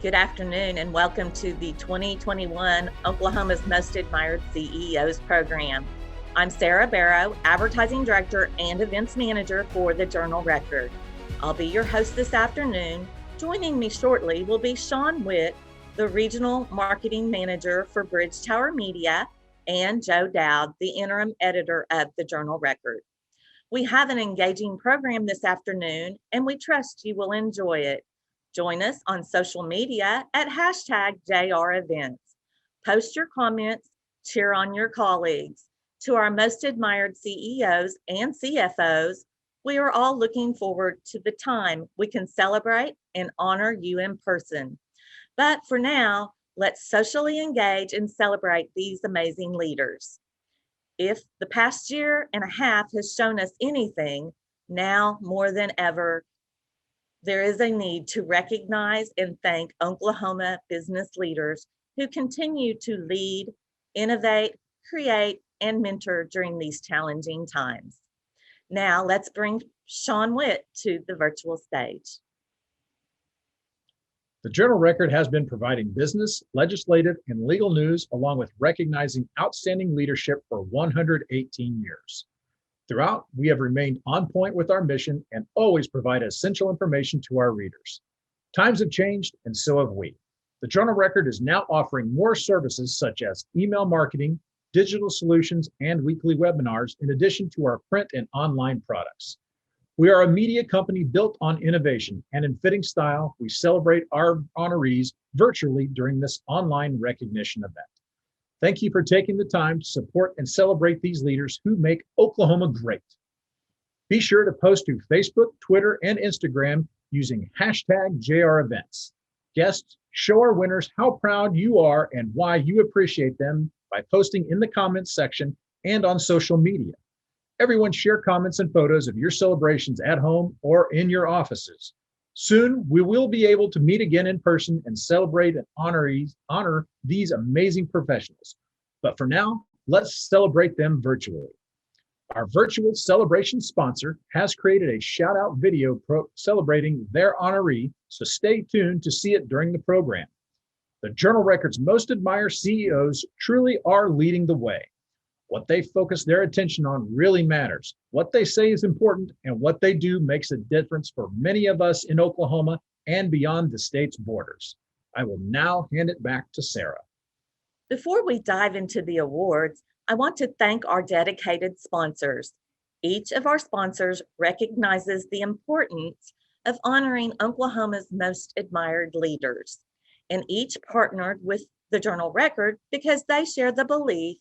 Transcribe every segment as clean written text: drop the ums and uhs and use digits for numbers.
Good afternoon and welcome to the 2021 Oklahoma's Most Admired CEOs program. I'm Sarah Barrow, Advertising Director and Events Manager for the Journal Record. I'll be your host this afternoon. Joining me shortly will be Sean Witt, the Regional Marketing Manager for Bridge Tower Media, and Joe Dowd, the Interim Editor of the Journal Record. We have an engaging program this afternoon and we trust you will enjoy it. Join us on social media at #JREvents. Post your comments, cheer on your colleagues. To our most admired CEOs and CFOs, we are all looking forward to the time we can celebrate and honor you in person. But for now, let's socially engage and celebrate these amazing leaders. If the past year and a half has shown us anything, now more than ever, there is a need to recognize and thank Oklahoma business leaders who continue to lead, innovate, create, and mentor during these challenging times. Now let's bring Sean Witt to the virtual stage. The Journal Record has been providing business, legislative, and legal news along with recognizing outstanding leadership for 118 years. Throughout, we have remained on point with our mission and always provide essential information to our readers. Times have changed, and so have we. The Journal Record is now offering more services such as email marketing, digital solutions, and weekly webinars, in addition to our print and online products. We are a media company built on innovation, and in fitting style, we celebrate our honorees virtually during this online recognition event. Thank you for taking the time to support and celebrate these leaders who make Oklahoma great. Be sure to post to Facebook, Twitter, and Instagram using #JREvents. Guests, show our winners how proud you are and why you appreciate them by posting in the comments section and on social media. Everyone share comments and photos of your celebrations at home or in your offices. Soon, we will be able to meet again in person and celebrate and honor these amazing professionals. But for now, let's celebrate them virtually. Our virtual celebration sponsor has created a shout-out video celebrating their honoree, so stay tuned to see it during the program. The Journal Record's most admired CEOs truly are leading the way. What they focus their attention on really matters. What they say is important, and what they do makes a difference for many of us in Oklahoma and beyond the state's borders. I will now hand it back to Sarah. Before we dive into the awards, I want to thank our dedicated sponsors. Each of our sponsors recognizes the importance of honoring Oklahoma's most admired leaders, and each partnered with the Journal Record because they share the belief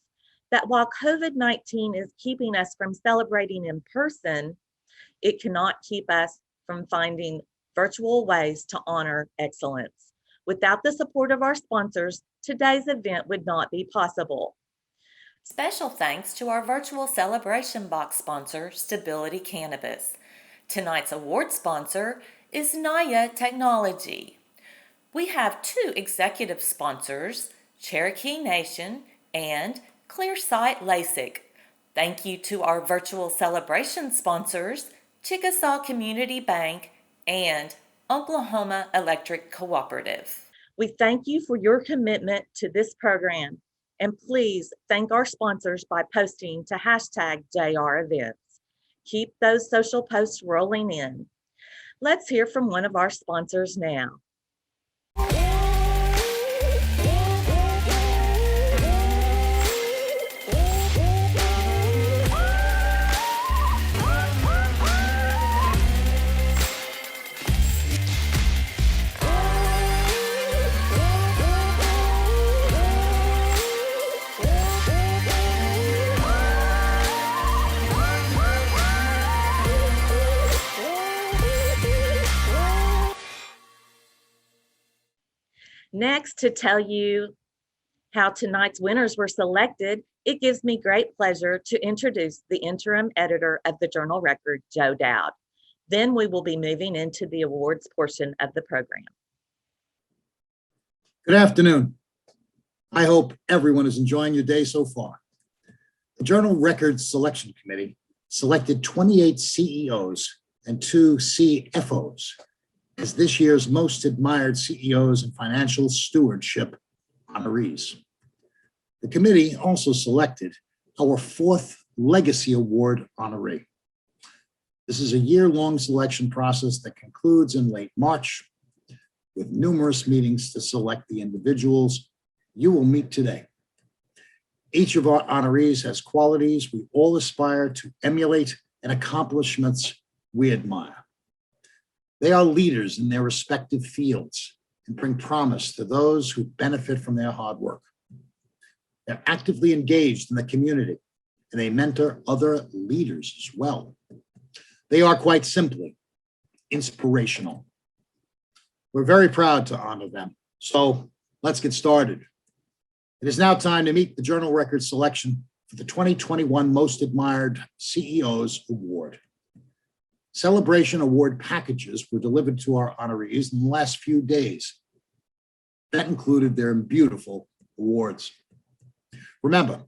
that while COVID-19 is keeping us from celebrating in person, it cannot keep us from finding virtual ways to honor excellence. Without the support of our sponsors, today's event would not be possible. Special thanks to our virtual celebration box sponsor, Stability Cannabis. Tonight's award sponsor is Naya Technology. We have two executive sponsors, Cherokee Nation and Clearsight LASIK. Thank you to our virtual celebration sponsors, Chickasaw Community Bank and Oklahoma Electric Cooperative. We thank you for your commitment to this program, and please thank our sponsors by posting to #JREvents. Keep those social posts rolling in. Let's hear from one of our sponsors now. Next, to tell you how tonight's winners were selected, it gives me great pleasure to introduce the interim editor of the Journal Record, Joe Dowd. Then we will be moving into the awards portion of the program. Good afternoon. I hope everyone is enjoying your day so far. The Journal Record Selection Committee selected 28 CEOs and 2 CFOs as this year's Most Admired CEOs and Financial Stewardship honorees. The committee also selected our fourth Legacy Award honoree. This is a year-long selection process that concludes in late March with numerous meetings to select the individuals you will meet today. Each of our honorees has qualities we all aspire to emulate and accomplishments we admire. They are leaders in their respective fields and bring promise to those who benefit from their hard work. They're actively engaged in the community, and they mentor other leaders as well. They are quite simply inspirational. We're very proud to honor them. So let's get started. It is now time to meet the Journal Record selection for the 2021 Most Admired CEOs Award. Celebration award packages were delivered to our honorees in the last few days. That included their beautiful awards. Remember,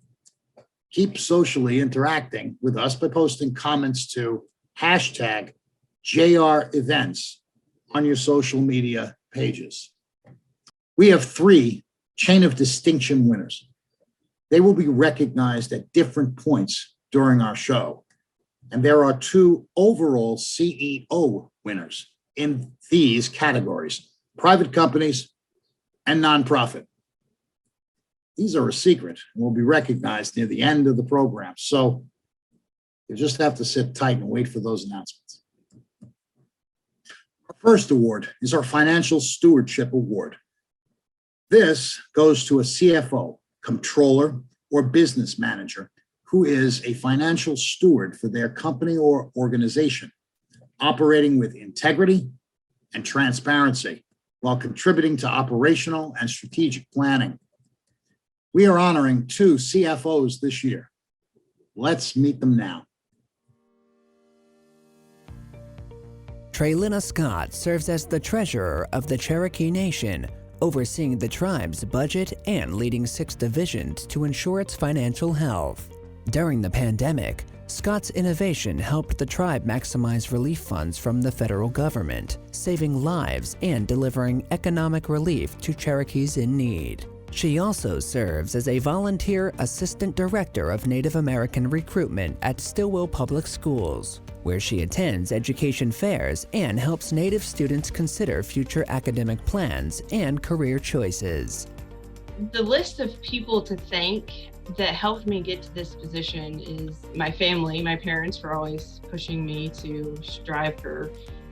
keep socially interacting with us by posting comments to #JREvents on your social media pages. We have 3 Chain of Distinction winners. They will be recognized at different points during our show. And there are 2 overall CEO winners in these categories: private companies and nonprofit. These are a secret and will be recognized near the end of the program. So you just have to sit tight and wait for those announcements. Our first award is our Financial Stewardship Award. This goes to a CFO, controller, or business manager who is a financial steward for their company or organization, operating with integrity and transparency while contributing to operational and strategic planning. We are honoring 2 CFOs this year. Let's meet them now. Traylina Scott serves as the treasurer of the Cherokee Nation, overseeing the tribe's budget and leading 6 divisions to ensure its financial health. During the pandemic, Scott's innovation helped the tribe maximize relief funds from the federal government, saving lives and delivering economic relief to Cherokees in need. She also serves as a volunteer assistant director of Native American recruitment at Stillwell Public Schools, where she attends education fairs and helps Native students consider future academic plans and career choices. The list of people to thank that helped me get to this position is my family, my parents, for always pushing me to strive for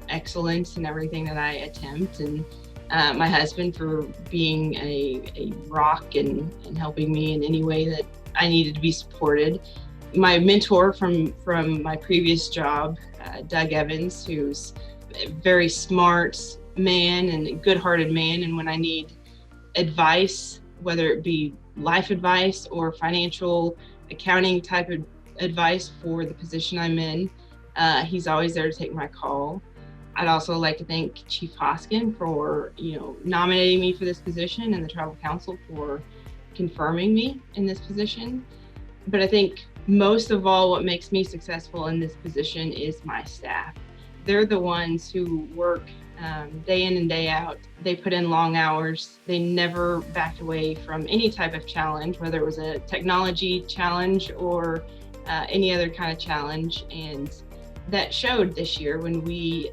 excellence in everything that I attempt, and my husband for being a rock and helping me in any way that I needed to be supported. My mentor from my previous job, Doug Evans, who's a very smart man and a good-hearted man, and when I need advice, whether it be life advice or financial accounting type of advice for the position I'm in, he's always there to take my call. I'd also like to thank Chief Hoskin for nominating me for this position, and the Tribal Council for confirming me in this position. But I think most of all, what makes me successful in this position is my staff. They're the ones who work day in and day out. They put in long hours. They never backed away from any type of challenge, whether it was a technology challenge or any other kind of challenge. And that showed this year when we,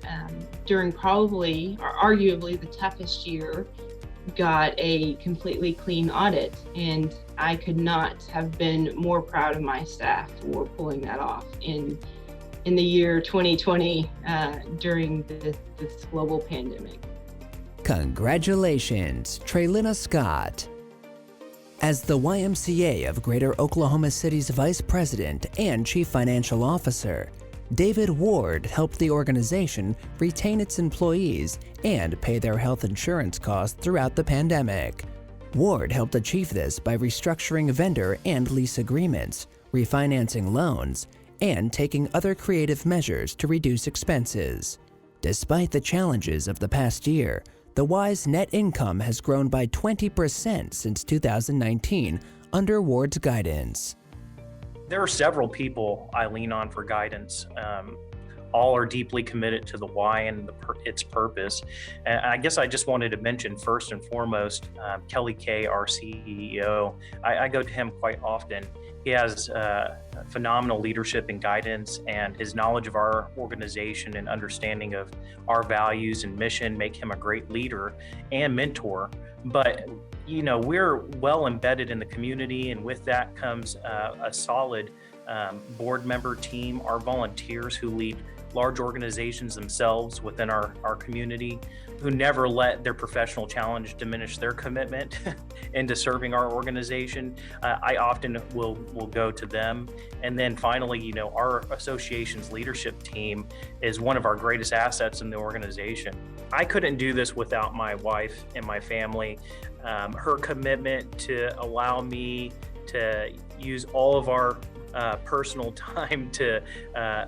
during probably or arguably the toughest year, got a completely clean audit. And I could not have been more proud of my staff for pulling that off in the year 2020 during this global pandemic. Congratulations, Traylina Scott. As the YMCA of Greater Oklahoma City's Vice President and Chief Financial Officer, David Ward helped the organization retain its employees and pay their health insurance costs throughout the pandemic. Ward helped achieve this by restructuring vendor and lease agreements, refinancing loans, and taking other creative measures to reduce expenses. Despite the challenges of the past year, the Y's net income has grown by 20% since 2019 under Ward's guidance. There are several people I lean on for guidance. all are deeply committed to the why and its purpose. And I guess I just wanted to mention first and foremost, Kelly Kay, our CEO. I go to him quite often. He has phenomenal leadership and guidance, and his knowledge of our organization and understanding of our values and mission make him a great leader and mentor. But we're well embedded in the community, and with that comes a solid board member team, our volunteers who lead large organizations themselves within our community, who never let their professional challenge diminish their commitment into serving our organization. I often will go to them. And then finally, our association's leadership team is one of our greatest assets in the organization. I couldn't do this without my wife and my family. Her commitment to allow me to use all of our personal time to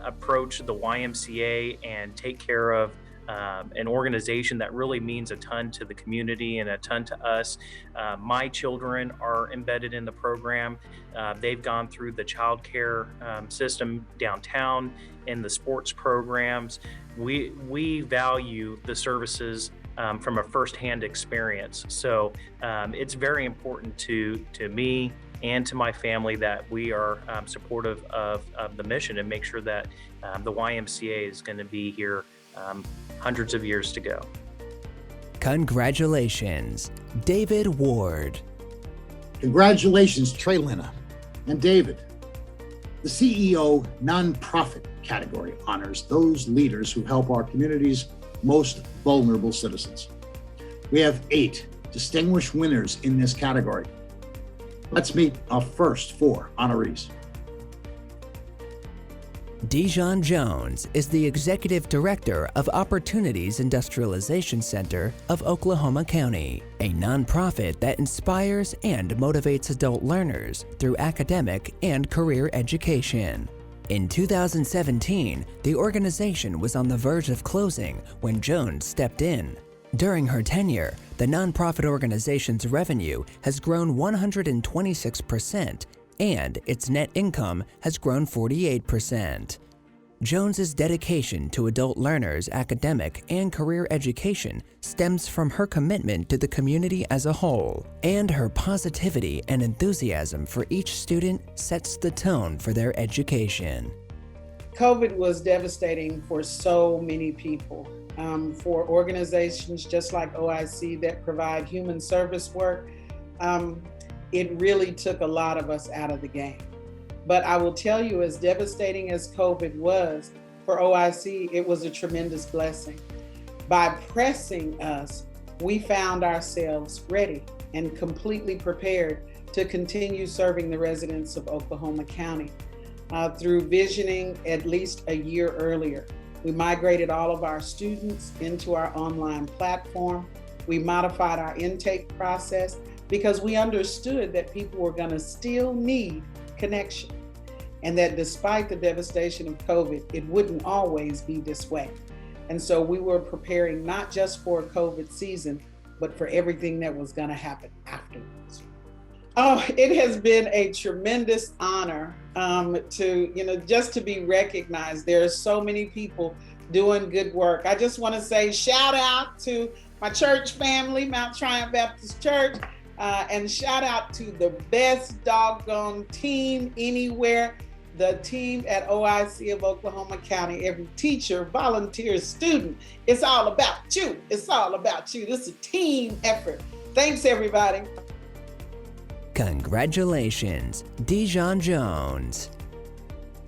approach the YMCA and take care of an organization that really means a ton to the community and a ton to us. My children are embedded in the program. They've gone through the child care system downtown in the sports programs. We value the services from a firsthand experience. So it's very important to me and to my family that we are supportive of the mission and make sure that the YMCA is going to be here hundreds of years to go. Congratulations, David Ward. Congratulations, Trey Lina and David. The CEO nonprofit category honors those leaders who help our community's most vulnerable citizens. We have 8 distinguished winners in this category. Let's meet our first 4 honorees. Dijon Jones is the Executive Director of Opportunities Industrialization Center of Oklahoma County, a nonprofit that inspires and motivates adult learners through academic and career education. In 2017, the organization was on the verge of closing when Jones stepped in. During her tenure, the nonprofit organization's revenue has grown 126%, and its net income has grown 48%. Jones's dedication to adult learners' academic and career education stems from her commitment to the community as a whole, and her positivity and enthusiasm for each student sets the tone for their education. COVID was devastating for so many people. For organizations just like OIC that provide human service work, it really took a lot of us out of the game. But I will tell you, as devastating as COVID was for OIC, it was a tremendous blessing. By pressing us, we found ourselves ready and completely prepared to continue serving the residents of Oklahoma County. Through visioning at least a year earlier, we migrated all of our students into our online platform. We modified our intake process because we understood that people were going to still need connection, and that despite the devastation of COVID, it wouldn't always be this way. And so we were preparing not just for a COVID season, but for everything that was going to happen afterwards. Oh, it has been a tremendous honor just to be recognized. There are so many people doing good work. I just want to say shout out to my church family, Mount Triumph Baptist Church, and shout out to the best doggone team anywhere, the team at OIC of Oklahoma County. Every teacher, volunteer, student, it's all about you. It's all about you. This is a team effort. Thanks, everybody. Congratulations, Dijon Jones.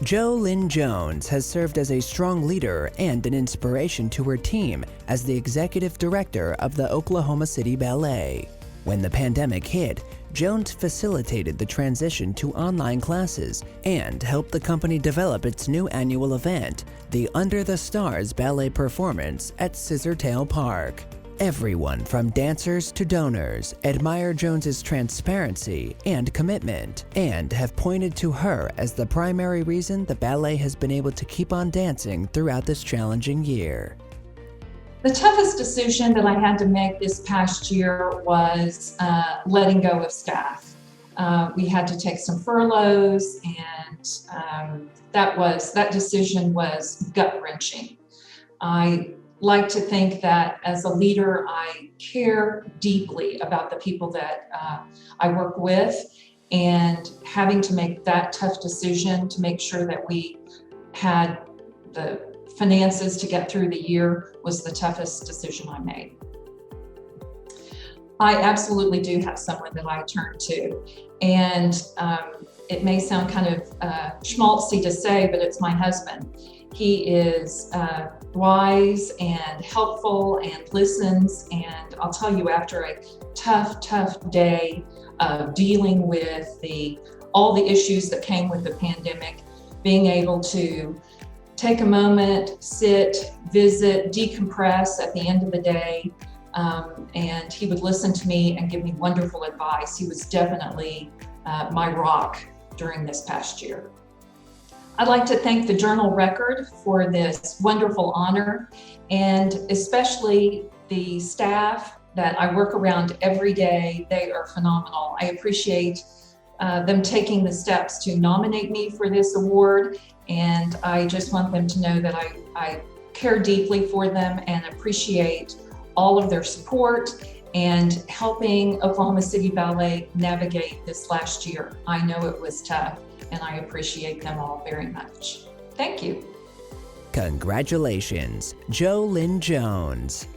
Jo Lynn Jones has served as a strong leader and an inspiration to her team as the executive director of the Oklahoma City Ballet. When the pandemic hit, Jones facilitated the transition to online classes and helped the company develop its new annual event, the Under the Stars Ballet Performance at Scissortail Park. Everyone from dancers to donors admire Jones's transparency and commitment and have pointed to her as the primary reason the ballet has been able to keep on dancing throughout this challenging year. The toughest decision that I had to make this past year was letting go of staff. We had to take some furloughs, and that decision was gut-wrenching. I like to think that as a leader, I care deeply about the people that I work with, and having to make that tough decision to make sure that we had the finances to get through the year was the toughest decision I made. I absolutely do have someone that I turn to, and it may sound kind of schmaltzy to say, but it's my husband. He is wise and helpful and listens, and I'll tell you, after a tough day of dealing with all the issues that came with the pandemic, being able to take a moment, sit, visit, decompress at the end of the day, and he would listen to me and give me wonderful advice. He was definitely my rock during this past year. I'd like to thank the Journal Record for this wonderful honor, and especially the staff that I work around every day. They are phenomenal. I appreciate them taking the steps to nominate me for this award, and I just want them to know that I care deeply for them and appreciate all of their support and helping Oklahoma City Ballet navigate this last year. I know it was tough, and I appreciate them all very much. Thank you. Congratulations, Jo Lynn Jones.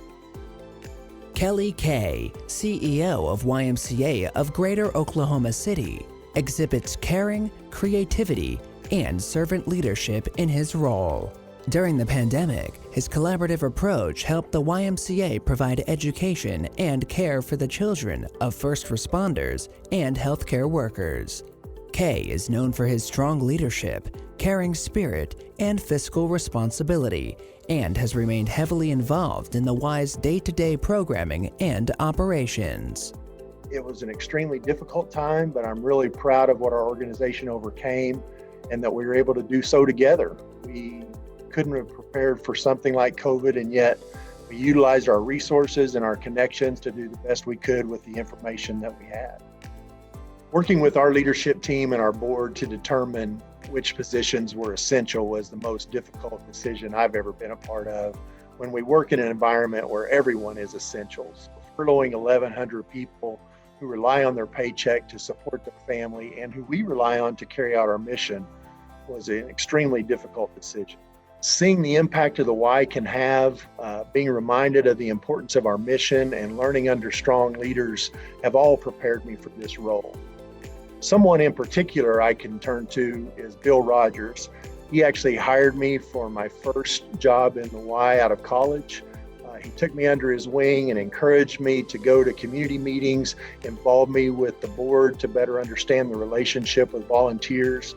Kelly Kay, CEO of YMCA of Greater Oklahoma City, exhibits caring, creativity, and servant leadership in his role. During the pandemic, his collaborative approach helped the YMCA provide education and care for the children of first responders and healthcare workers. Kay is known for his strong leadership, caring spirit, and fiscal responsibility, and has remained heavily involved in the Y's day-to-day programming and operations. It was an extremely difficult time, but I'm really proud of what our organization overcame and that we were able to do so together. We couldn't have prepared for something like COVID, and yet we utilized our resources and our connections to do the best we could with the information that we had. Working with our leadership team and our board to determine which positions were essential was the most difficult decision I've ever been a part of when we work in an environment where everyone is essentials. Furloughing 1,100 people who rely on their paycheck to support their family and who we rely on to carry out our mission was an extremely difficult decision. Seeing the impact of the Y can have, being reminded of the importance of our mission, and learning under strong leaders have all prepared me for this role. Someone in particular I can turn to is Bill Rogers. He actually hired me for my first job in the Y out of college. He took me under his wing and encouraged me to go to community meetings, involved me with the board to better understand the relationship with volunteers.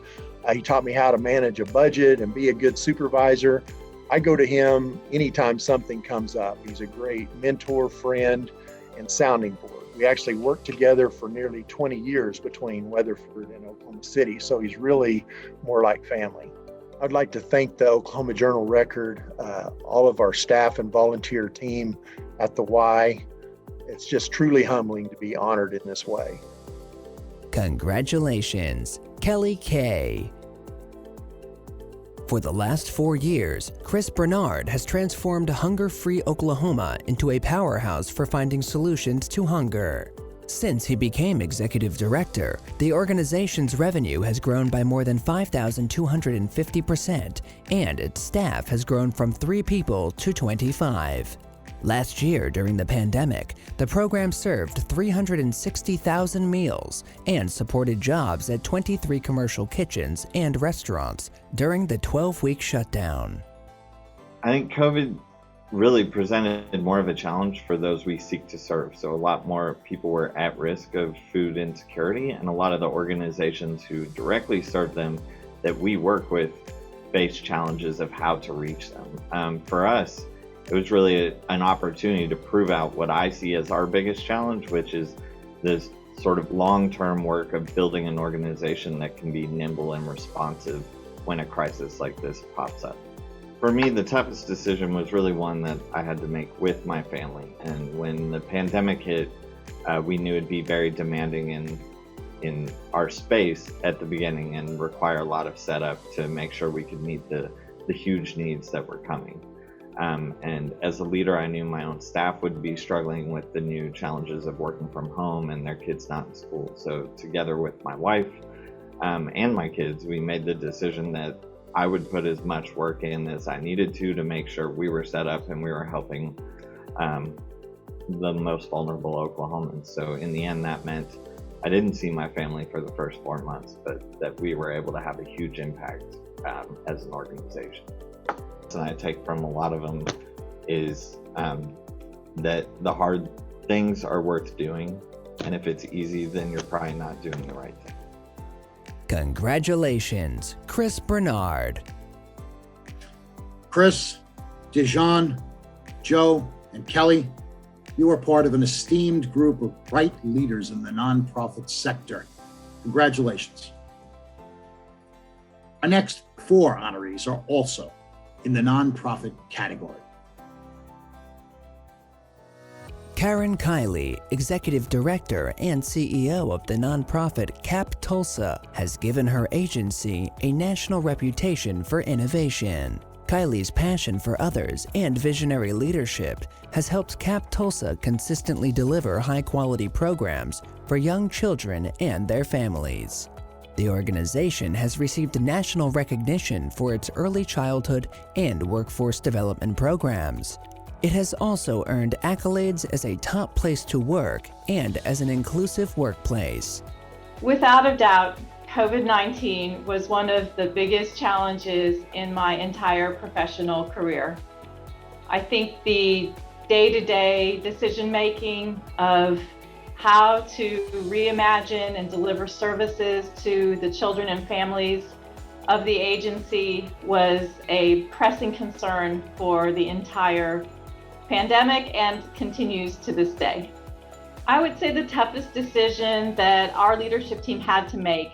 He taught me how to manage a budget and be a good supervisor. I go to him anytime something comes up. He's a great mentor, friend, and sounding board. We actually worked together for nearly 20 years between Weatherford and Oklahoma City, so he's really more like family. I'd like to thank the Oklahoma Journal Record, all of our staff and volunteer team at the Y. It's just truly humbling to be honored in this way. Congratulations, Kelly Kay. For the last 4 years, Chris Bernard has transformed Hunger-Free Oklahoma into a powerhouse for finding solutions to hunger. Since he became executive director, the organization's revenue has grown by more than 5,250%, and its staff has grown from 3 people to 25. Last year, during the pandemic, the program served 360,000 meals and supported jobs at 23 commercial kitchens and restaurants during the 12-week shutdown. I think COVID really presented more of a challenge for those we seek to serve. So a lot more people were at risk of food insecurity, and a lot of the organizations who directly serve them that we work with face challenges of how to reach them. For us, it was really an opportunity to prove out what I see as our biggest challenge, which is this sort of long-term work of building an organization that can be nimble and responsive when a crisis like this pops up. For me, the toughest decision was really one that I had to make with my family. And when the pandemic hit, we knew it'd be very demanding in in our space at the beginning and require a lot of setup to make sure we could meet the huge needs that were coming. And as a leader, I knew my own staff would be struggling with the new challenges of working from home and their kids not in school. So together with my wife and my kids, we made the decision that I would put as much work in as I needed to make sure we were set up and we were helping the most vulnerable Oklahomans. So in the end, that meant I didn't see my family for the first 4 months, but that we were able to have a huge impact as an organization. And I take from a lot of them is that the hard things are worth doing, and if it's easy, then you're probably not doing the right thing. Congratulations, Chris Bernard. Chris, Dijon, Joe, and Kelly, you are part of an esteemed group of bright leaders in the nonprofit sector. Congratulations. Our next 4 honorees are also in the nonprofit category. Karen Kiley, Executive Director and CEO of the nonprofit CAP Tulsa, has given her agency a national reputation for innovation. Kiley's passion for others and visionary leadership has helped CAP Tulsa consistently deliver high-quality programs for young children and their families. The organization has received national recognition for its early childhood and workforce development programs. It has also earned accolades as a top place to work and as an inclusive workplace. Without a doubt, COVID-19 was one of the biggest challenges in my entire professional career. I think the day-to-day decision-making of how to reimagine and deliver services to the children and families of the agency was a pressing concern for the entire pandemic and continues to this day. I would say the toughest decision that our leadership team had to make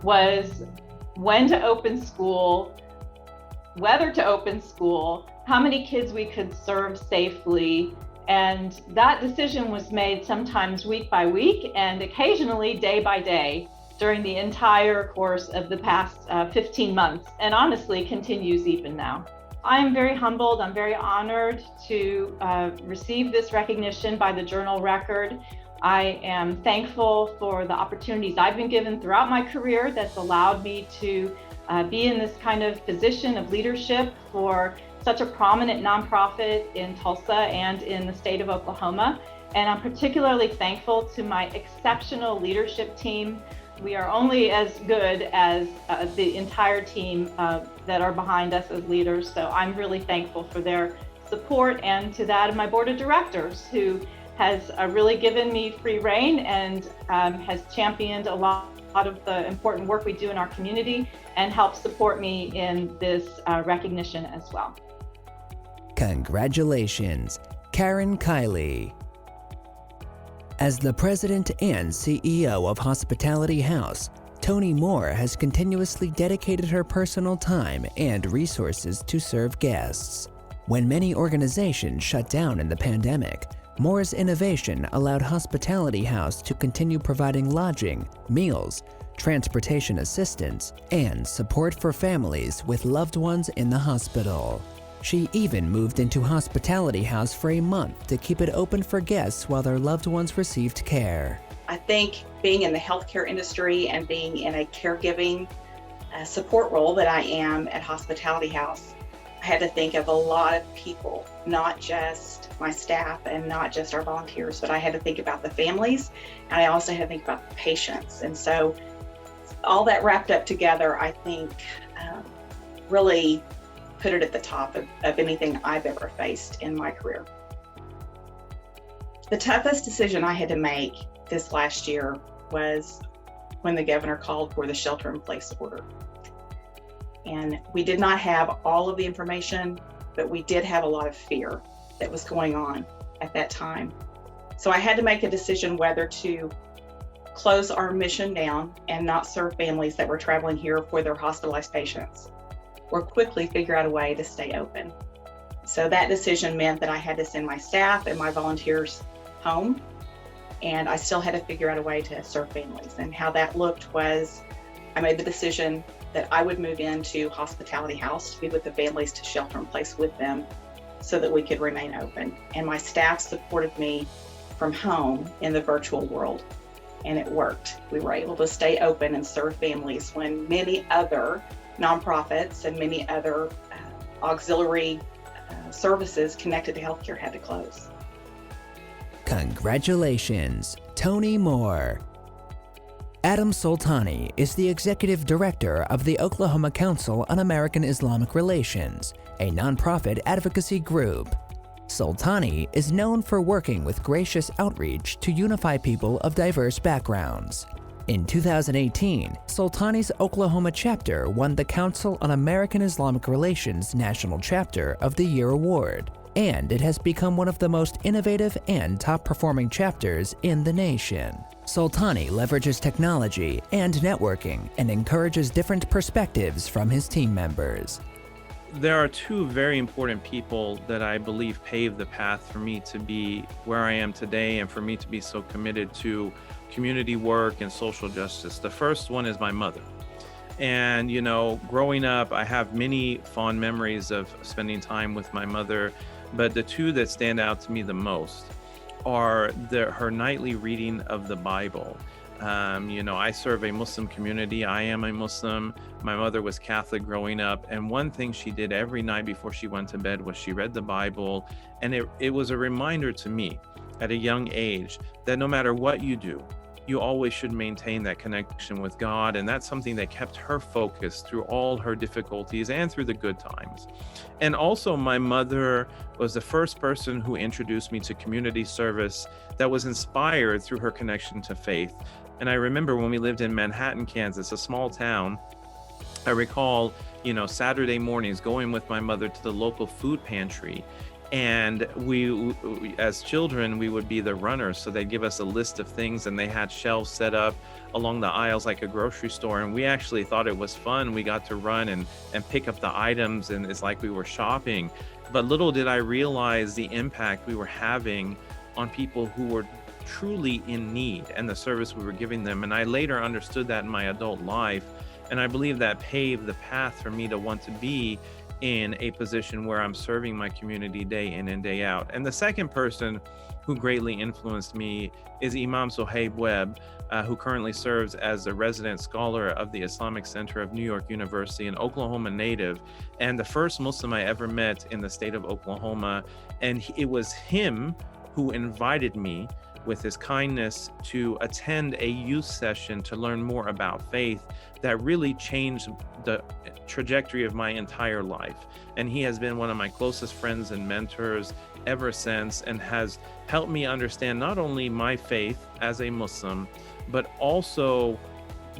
was when to open school, whether to open school, how many kids we could serve safely. And that decision was made sometimes week by week and occasionally day by day during the entire course of the past 15 months, and honestly continues even now. I am very humbled, I'm very honored to receive this recognition by the Journal Record. I am thankful for the opportunities I've been given throughout my career that's allowed me to be in this kind of position of leadership for such a prominent nonprofit in Tulsa and in the state of Oklahoma. And I'm particularly thankful to my exceptional leadership team. We are only as good as the entire team that are behind us as leaders. So I'm really thankful for their support, and to that of my board of directors, who has really given me free rein and has championed a lot of the important work we do in our community and helped support me in this recognition as well. Congratulations, Karen Kiley. As the president and CEO of Hospitality House, Toni Moore has continuously dedicated her personal time and resources to serve guests. When many organizations shut down in the pandemic, Moore's innovation allowed Hospitality House to continue providing lodging, meals, transportation assistance, and support for families with loved ones in the hospital. She even moved into Hospitality House for a month to keep it open for guests while their loved ones received care. I think being in the healthcare industry and being in a caregiving support role that I am at Hospitality House, I had to think of a lot of people, not just my staff and not just our volunteers, but I had to think about the families, and I also had to think about the patients. And so all that wrapped up together, I think, really put it at the top of anything I've ever faced in my career. The toughest decision I had to make this last year was when the governor called for the shelter-in-place order. And we did not have all of the information, but we did have a lot of fear that was going on at that time. So I had to make a decision whether to close our mission down and not serve families that were traveling here for their hospitalized patients, or quickly figure out a way to stay open. So that decision meant that I had to send my staff and my volunteers home. and I still had to figure out a way to serve families. And how that looked was I made the decision that I would move into Hospitality House to be with the families, to shelter in place with them so that we could remain open. And my staff supported me from home in the virtual world, and it worked. We were able to stay open and serve families when many other nonprofits and many other auxiliary services connected to healthcare had to close. Congratulations, Tony Moore. Adam Soltani is the Executive Director of the Oklahoma Council on American Islamic Relations, a nonprofit advocacy group. Soltani is known for working with gracious outreach to unify people of diverse backgrounds. In 2018, Soltani's Oklahoma chapter won the Council on American Islamic Relations National Chapter of the Year Award, and it has become one of the most innovative and top-performing chapters in the nation. Soltani leverages technology and networking and encourages different perspectives from his team members. There are two very important people that I believe paved the path for me to be where I am today and for me to be so committed to community work and social justice. The first one is my mother. And, you know, growing up, I have many fond memories of spending time with my mother, but the two that stand out to me the most are her nightly reading of the Bible. You know, I serve a Muslim community. I am a Muslim. My mother was Catholic growing up. And one thing she did every night before she went to bed was she read the Bible. And it was a reminder to me at a young age that no matter what you do, you always should maintain that connection with God. And that's something that kept her focused through all her difficulties and through the good times. And also my mother was the first person who introduced me to community service that was inspired through her connection to faith. And I remember when we lived in Manhattan, Kansas, a small town, I recall, you know, Saturday mornings going with my mother to the local food pantry. And we, as children, we would be the runners. So they'd give us a list of things and they had shelves set up along the aisles like a grocery store. And we actually thought it was fun. We got to run and pick up the items, and it's like we were shopping. But little did I realize the impact we were having on people who were truly in need and the service we were giving them. And I later understood that in my adult life. And I believe that paved the path for me to want to be in a position where I'm serving my community day in and day out. And the second person who greatly influenced me is Imam Sohaib Webb, who currently serves as the resident scholar of the Islamic Center of New York University, an Oklahoma native, and the first Muslim I ever met in the state of Oklahoma. And it was him who invited me with his kindness to attend a youth session to learn more about faith that really changed the trajectory of my entire life. And he has been one of my closest friends and mentors ever since, and has helped me understand not only my faith as a Muslim, but also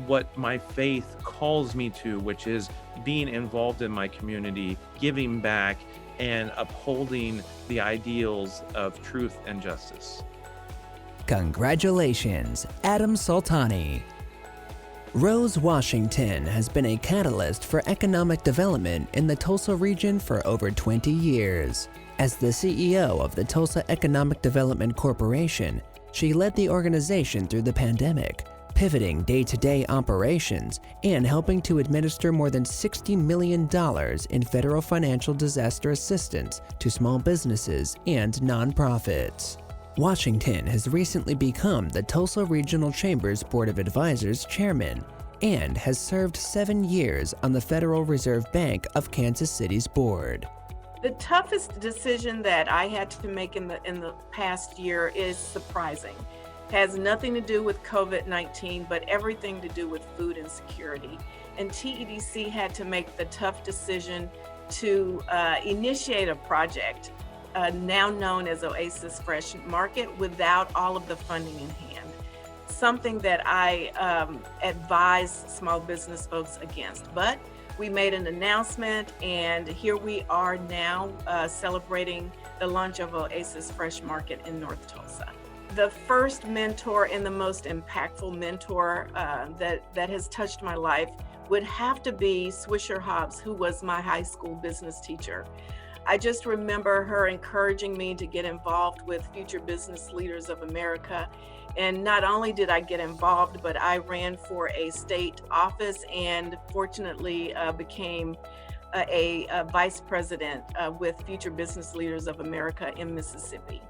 what my faith calls me to, which is being involved in my community, giving back, and upholding the ideals of truth and justice. Congratulations, Adam Soltani. Rose Washington has been a catalyst for economic development in the Tulsa region for over 20 years. As the CEO of the Tulsa Economic Development Corporation, she led the organization through the pandemic, pivoting day-to-day operations and helping to administer more than $60 million in federal financial disaster assistance to small businesses and nonprofits. Washington has recently become the Tulsa Regional Chamber's Board of Advisors chairman and has served 7 years on the Federal Reserve Bank of Kansas City's board. The toughest decision that I had to make in the past year is surprising. It has nothing to do with COVID-19, but everything to do with food insecurity. And TEDC had to make the tough decision to initiate a project now known as Oasis Fresh Market without all of the funding in hand. Something that I advise small business folks against. But we made an announcement, and here we are now celebrating the launch of Oasis Fresh Market in North Tulsa. The first mentor and the most impactful mentor that has touched my life would have to be Swisher Hobbs, who was my high school business teacher. I just remember her encouraging me to get involved with Future Business Leaders of America. And not only did I get involved, but I ran for a state office and fortunately became a vice president with Future Business Leaders of America in Mississippi.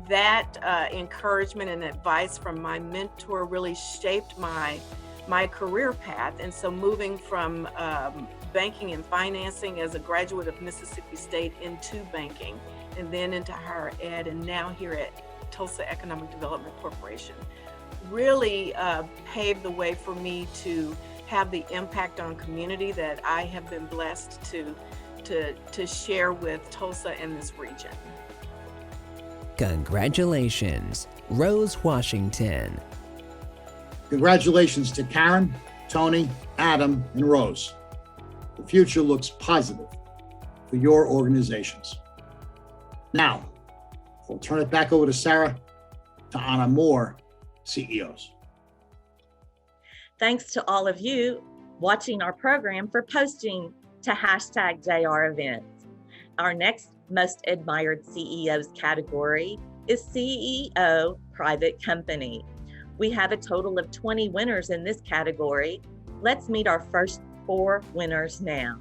That encouragement and advice from my mentor really shaped my career path. And so moving from banking and financing as a graduate of Mississippi State into banking and then into higher ed and now here at Tulsa Economic Development Corporation really paved the way for me to have the impact on community that I have been blessed to share with Tulsa and this region. Congratulations, Rose Washington. Congratulations to Karen, Tony, Adam, and Rose. The future looks positive for your organizations. Now, we'll turn it back over to Sarah to honor more CEOs. Thanks to all of you watching our program for posting to #JREvents. Our next most admired CEOs category is CEO Private Company. We have a total of 20 winners in this category. Let's meet our first 4 winners now.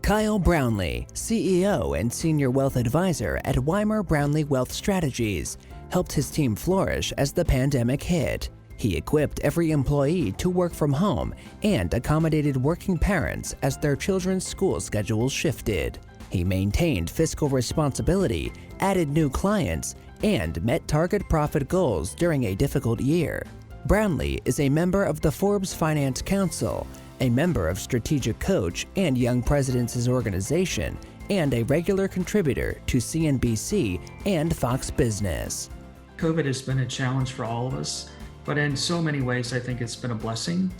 Kyle Brownlee, CEO and Senior Wealth Advisor at Weimer Brownlee Wealth Strategies, helped his team flourish as the pandemic hit. He equipped every employee to work from home and accommodated working parents as their children's school schedules shifted. He maintained fiscal responsibility, added new clients, and met target profit goals during a difficult year. Brownlee is a member of the Forbes Finance Council, a member of Strategic Coach and Young Presidents' organization, and a regular contributor to CNBC and Fox Business. COVID has been a challenge for all of us, but in so many ways, I think it's been a blessing.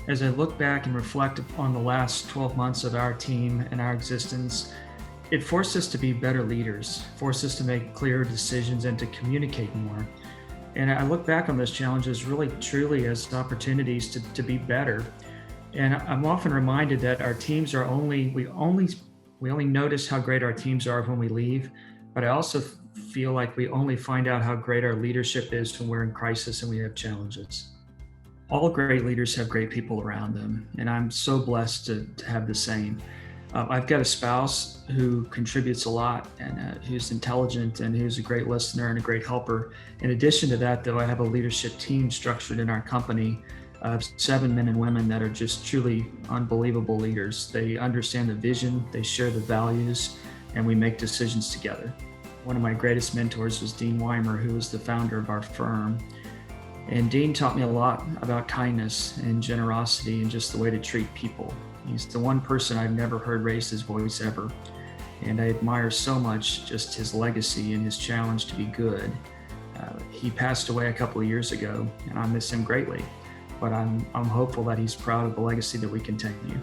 As I look back and reflect on the last 12 months of our team and our existence, it forced us to be better leaders, forced us to make clearer decisions and to communicate more. And I look back on those challenges really truly as opportunities to be better. And I'm often reminded that our teams are we only notice how great our teams are when we leave, but I also feel like we only find out how great our leadership is when we're in crisis and we have challenges. All great leaders have great people around them, and I'm so blessed to have the same. I've got a spouse who contributes a lot and who's intelligent and who's a great listener and a great helper. In addition to that, though, I have a leadership team structured in our company of 7 men and women that are just truly unbelievable leaders. They understand the vision, they share the values, and we make decisions together. One of my greatest mentors was Dean Weimer, who was the founder of our firm. And Dean taught me a lot about kindness and generosity and just the way to treat people. He's the one person I've never heard raise his voice ever. And I admire so much just his legacy and his challenge to be good. He passed away a couple of years ago, and I miss him greatly. But I'm hopeful that he's proud of the legacy that we continue.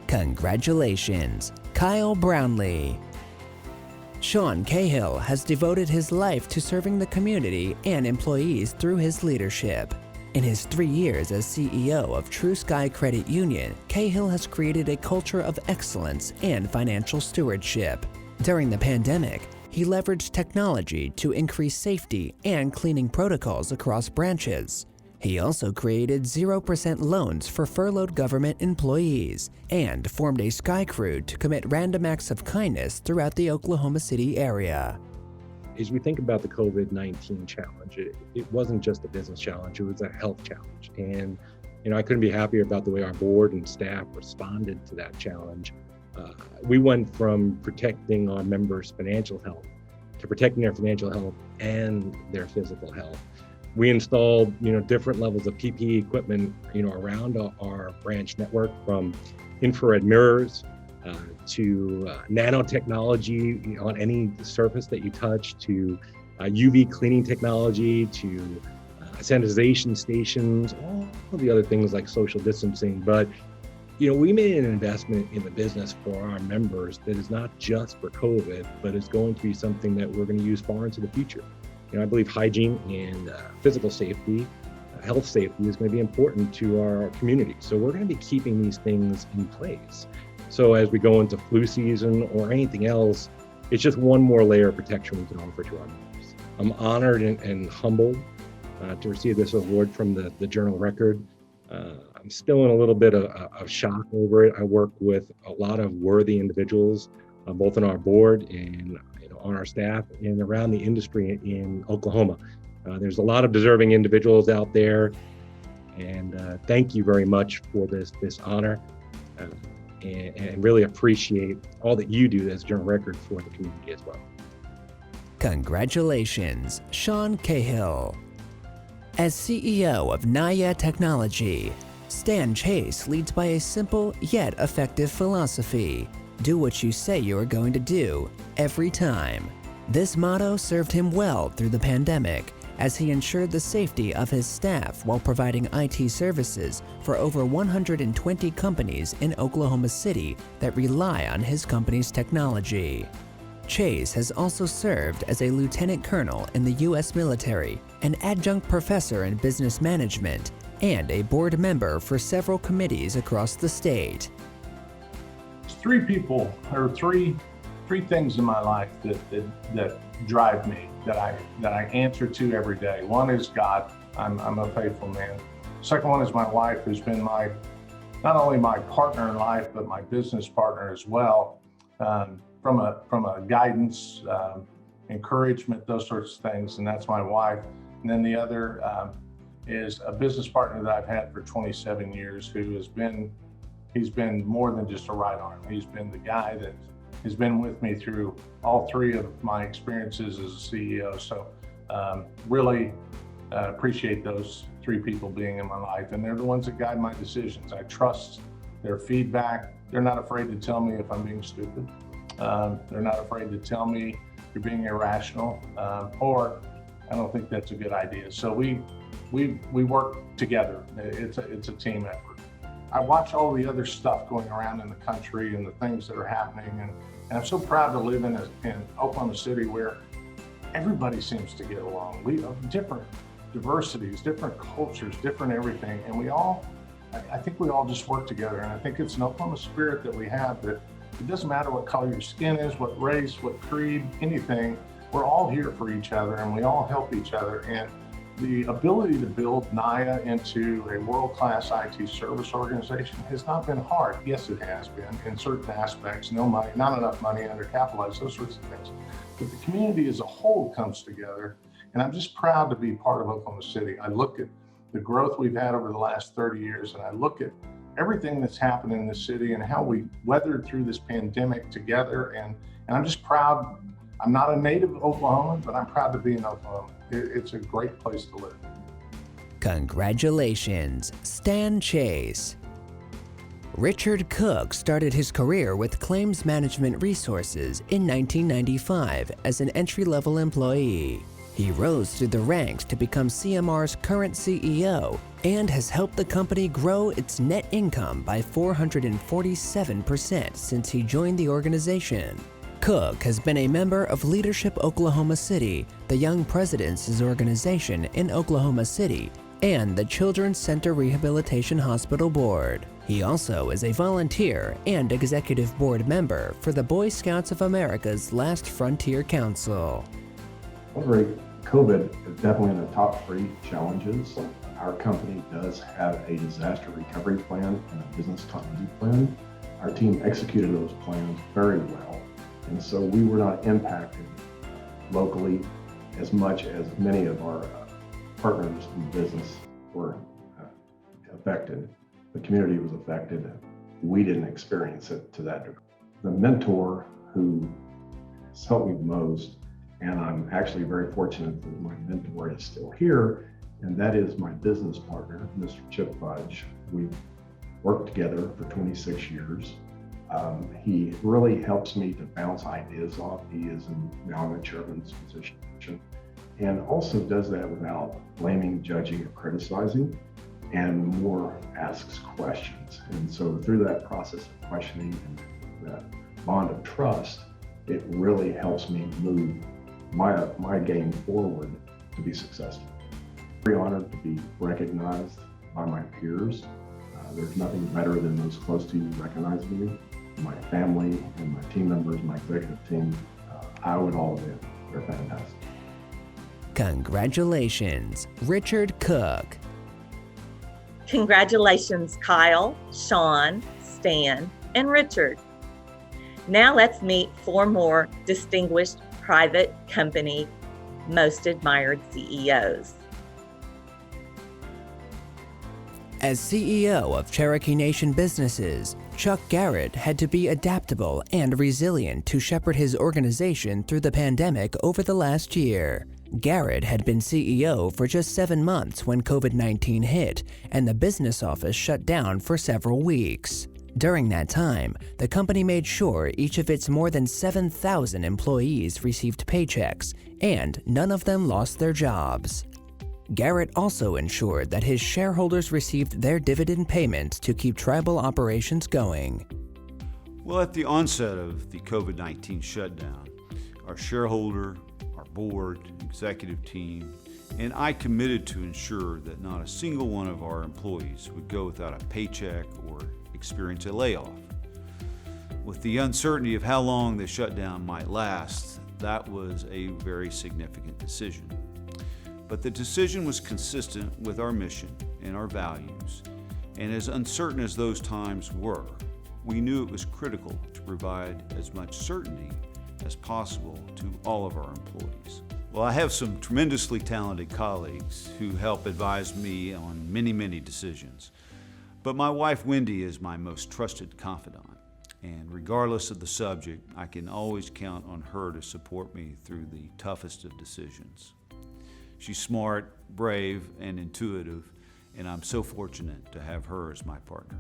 Congratulations, Kyle Brownlee. Sean Cahill has devoted his life to serving the community and employees through his leadership. In his 3 years as CEO of True Sky Credit Union, Cahill has created a culture of excellence and financial stewardship. During the pandemic, he leveraged technology to increase safety and cleaning protocols across branches. He also created 0% loans for furloughed government employees and formed a Sky Crew to commit random acts of kindness throughout the Oklahoma City area. As we think about the COVID-19 challenge, it wasn't just a business challenge, it was a health challenge. And I couldn't be happier about the way our board and staff responded to that challenge. We went from protecting our members' financial health to protecting their financial health and their physical health. We installed, different levels of PPE equipment, around our branch network, from infrared mirrors to nanotechnology on any surface that you touch, to UV cleaning technology, to sanitization stations, all of the other things like social distancing. But, we made an investment in the business for our members that is not just for COVID, but it's going to be something that we're going to use far into the future. I believe hygiene and physical safety, health safety is going to be important to our community. So we're going to be keeping these things in place. So as we go into flu season or anything else, it's just one more layer of protection we can offer to our members. I'm honored and humbled to receive this award from the Journal Record. I'm still in a little bit of shock over it. I work with a lot of worthy individuals, both on our board and on our staff and around the industry in Oklahoma. There's a lot of deserving individuals out there, and thank you very much for this honor, and really appreciate all that you do as Journal Record for the community as well. Congratulations, Sean Cahill. As CEO of Naya Technology, Stan Chase leads by a simple yet effective philosophy. Do what you say you are going to do, every time. This motto served him well through the pandemic, as he ensured the safety of his staff while providing IT services for over 120 companies in Oklahoma City that rely on his company's technology. Chase has also served as a lieutenant colonel in the U.S. military, an adjunct professor in business management, and a board member for several committees across the state. Three people, or three things in my life that drive me, that I answer to every day. One is God. I'm a faithful man. Second one is my wife, who's been not only my partner in life, but my business partner as well. From a guidance, encouragement, those sorts of things, and that's my wife. And then the other is a business partner that I've had for 27 years, he's been more than just a right arm. He's been the guy that has been with me through all three of my experiences as a CEO. So really appreciate those three people being in my life, and they're the ones that guide my decisions. I trust their feedback. They're not afraid to tell me if I'm being stupid. They're not afraid to tell me you're being irrational, or I don't think that's a good idea. So we work together. It's a team effort. I watch all the other stuff going around in the country and the things that are happening, and I'm so proud to live in Oklahoma City where everybody seems to get along. We have different diversities, different cultures, different everything, and I think we all just work together. And I think it's an Oklahoma spirit that we have, that it doesn't matter what color your skin is, what race, what creed, anything. We're all here for each other, and we all help each other. And the ability to build Naya into a world-class IT service organization has not been hard. Yes, it has been in certain aspects. No money, not enough money, undercapitalized, those sorts of things. But the community as a whole comes together, and I'm just proud to be part of Oklahoma City. I look at the growth we've had over the last 30 years, and I look at everything that's happened in the city and how we weathered through this pandemic together. And I'm just proud. I'm not a native Oklahoman, but I'm proud to be in Oklahoma. It's a great place to live. Congratulations, Stan Chase. Richard Cook started his career with Claims Management Resources in 1995 as an entry-level employee. He rose through the ranks to become CMR's current CEO and has helped the company grow its net income by 447% since he joined the organization. Cook has been a member of Leadership Oklahoma City, the Young Presidents' organization in Oklahoma City, and the Children's Center Rehabilitation Hospital Board. He also is a volunteer and executive board member for the Boy Scouts of America's Last Frontier Council. COVID is definitely in the top 3 challenges. Our company does have a disaster recovery plan and a business continuity plan. Our team executed those plans very well, and so we were not impacted locally as much as many of our partners in business were affected. The community was affected. We didn't experience it to that degree. The mentor who has helped me the most, and I'm actually very fortunate that my mentor is still here, and that is my business partner, Mr. Chip Fudge. We've worked together for 26 years. He really helps me to bounce ideas off. He is now in the chairman's position, and also does that without blaming, judging, or criticizing, and more asks questions. And so through that process of questioning and that bond of trust, it really helps me move my game forward to be successful. Very honored to be recognized by my peers. There's nothing better than those close to you recognizing me. My family and my team members, my executive team, I would all of them. They're fantastic. Congratulations, Richard Cook. Congratulations, Kyle, Sean, Stan, and Richard. Now let's meet 4 more distinguished private company most admired CEOs. As CEO of Cherokee Nation Businesses, Chuck Garrett had to be adaptable and resilient to shepherd his organization through the pandemic over the last year. Garrett had been CEO for just 7 months when COVID-19 hit, and the business office shut down for several weeks. During that time, the company made sure each of its more than 7,000 employees received paychecks, and none of them lost their jobs. Garrett also ensured that his shareholders received their dividend payment to keep tribal operations going. Well, at the onset of the COVID-19 shutdown, our shareholder, our board, executive team, and I committed to ensure that not a single one of our employees would go without a paycheck or experience a layoff. With the uncertainty of how long the shutdown might last, that was a very significant decision. But the decision was consistent with our mission and our values, and as uncertain as those times were, we knew it was critical to provide as much certainty as possible to all of our employees. Well, I have some tremendously talented colleagues who help advise me on many decisions. But my wife, Wendy, is my most trusted confidant. And regardless of the subject, I can always count on her to support me through the toughest of decisions. She's smart, brave, and intuitive, and I'm so fortunate to have her as my partner.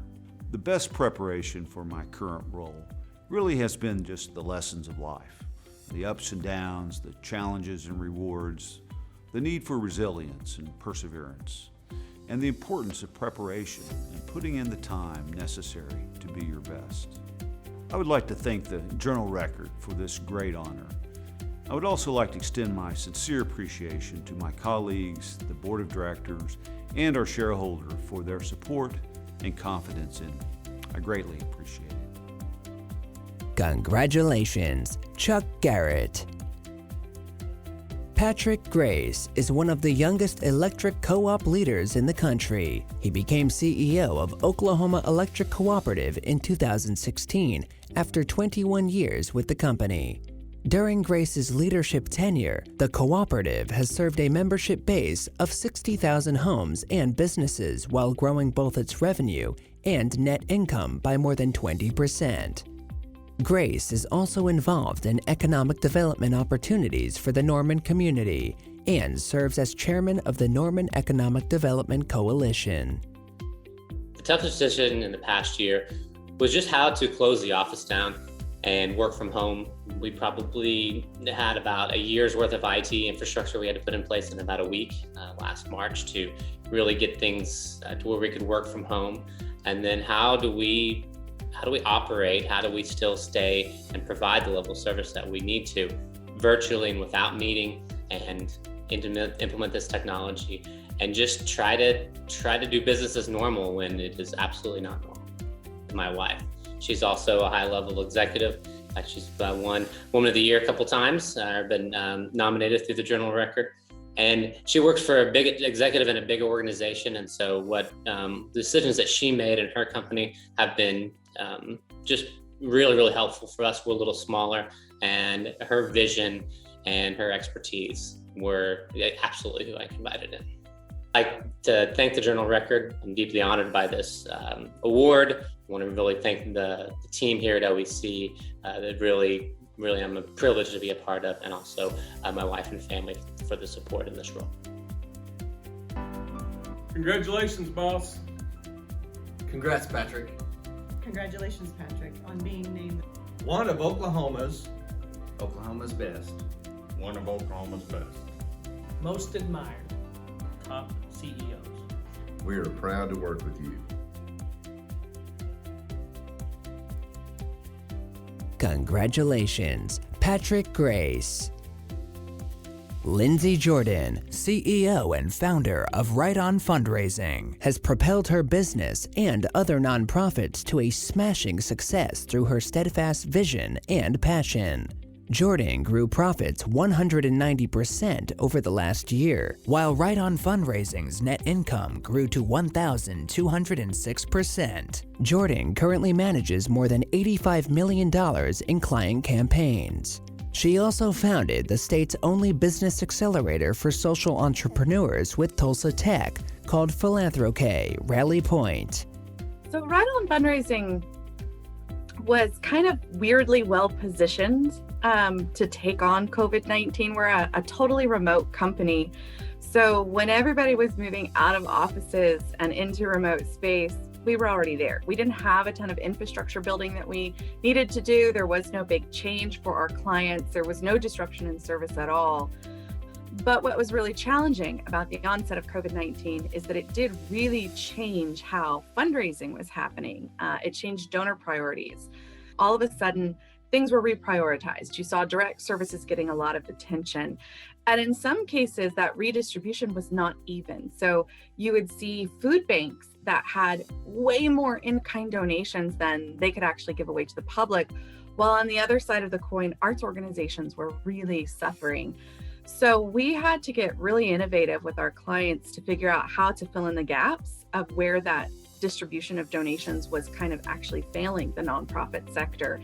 The best preparation for my current role really has been just the lessons of life. The ups and downs, the challenges and rewards, the need for resilience and perseverance, and the importance of preparation and putting in the time necessary to be your best. I would like to thank the Journal Record for this great honor. I would also like to extend my sincere appreciation to my colleagues, the board of directors, and our shareholder for their support and confidence in me. I greatly appreciate it. Congratulations, Chuck Garrett. Patrick Grace is one of the youngest electric co-op leaders in the country. He became CEO of Oklahoma Electric Cooperative in 2016 after 21 years with the company. During Grace's leadership tenure, the cooperative has served a membership base of 60,000 homes and businesses while growing both its revenue and net income by more than 20%. Grace is also involved in economic development opportunities for the Norman community and serves as chairman of the Norman Economic Development Coalition. The toughest decision in the past year was just how to close the office down and work from home. We probably had about a year's worth of IT infrastructure we had to put in place in about a week last March to really get things to where we could work from home. And then how do we operate? How do we still stay and provide the level of service that we need to virtually and without meeting, and implement this technology and just try to do business as normal when it is absolutely not normal. My wife, she's also a high-level executive. She's won Woman of the Year a couple times, been nominated through the Journal Record. And she works for a big executive in a big organization. And so what the decisions that she made in her company have been just really helpful for us. We're a little smaller, and her vision and her expertise were absolutely who I confided in. I'd like to thank the Journal Record. I'm deeply honored by this award. I want to really thank the team here at OEC that really I'm a privilege to be a part of, and also my wife and family for the support in this role. Congratulations, boss. Congrats, Patrick. Congratulations, Patrick, on being named one of Oklahoma's best. One of Oklahoma's best. most admired top CEOs. We are proud to work with you. Congratulations, Patrick Grace. Lindsay Jordan, CEO and founder of Right On Fundraising, has propelled her business and other nonprofits to a smashing success through her steadfast vision and passion. Jordan grew profits 190% over the last year, while Right On Fundraising's net income grew to 1,206%. Jordan currently manages more than $85 million in client campaigns. She also founded the state's only business accelerator for social entrepreneurs with Tulsa Tech, called Philanthroke Rally Point. So Right On Fundraising was kind of weirdly well positioned to take on COVID-19. We're a totally remote company. So when everybody was moving out of offices and into remote space, we were already there. We didn't have a ton of infrastructure building that we needed to do. There was no big change for our clients. There was no disruption in service at all. But what was really challenging about the onset of COVID-19 is that it did really change how fundraising was happening. It changed donor priorities. All of a sudden, things were reprioritized. You saw direct services getting a lot of attention. And in some cases, that redistribution was not even. So you would see food banks that had way more in-kind donations than they could actually give away to the public, while on the other side of the coin, arts organizations were really suffering. So we had to get really innovative with our clients to figure out how to fill in the gaps of where that distribution of donations was kind of actually failing the nonprofit sector.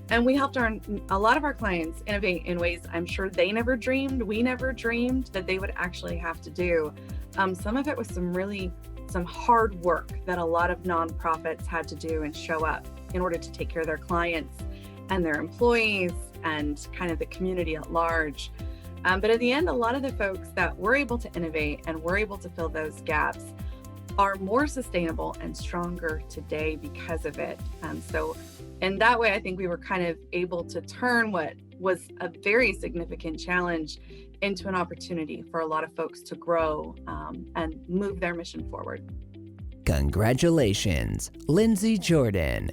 And we helped a lot of our clients innovate in ways I'm sure they never dreamed, we never dreamed that they would actually have to do. Some of it was some hard work that a lot of nonprofits had to do and show up in order to take care of their clients and their employees and kind of the community at large. But at the end, a lot of the folks that were able to innovate and were able to fill those gaps are more sustainable and stronger today because of it. So in that way, I think we were kind of able to turn what was a very significant challenge into an opportunity for a lot of folks to grow and move their mission forward. Congratulations, Lindsay Jordan.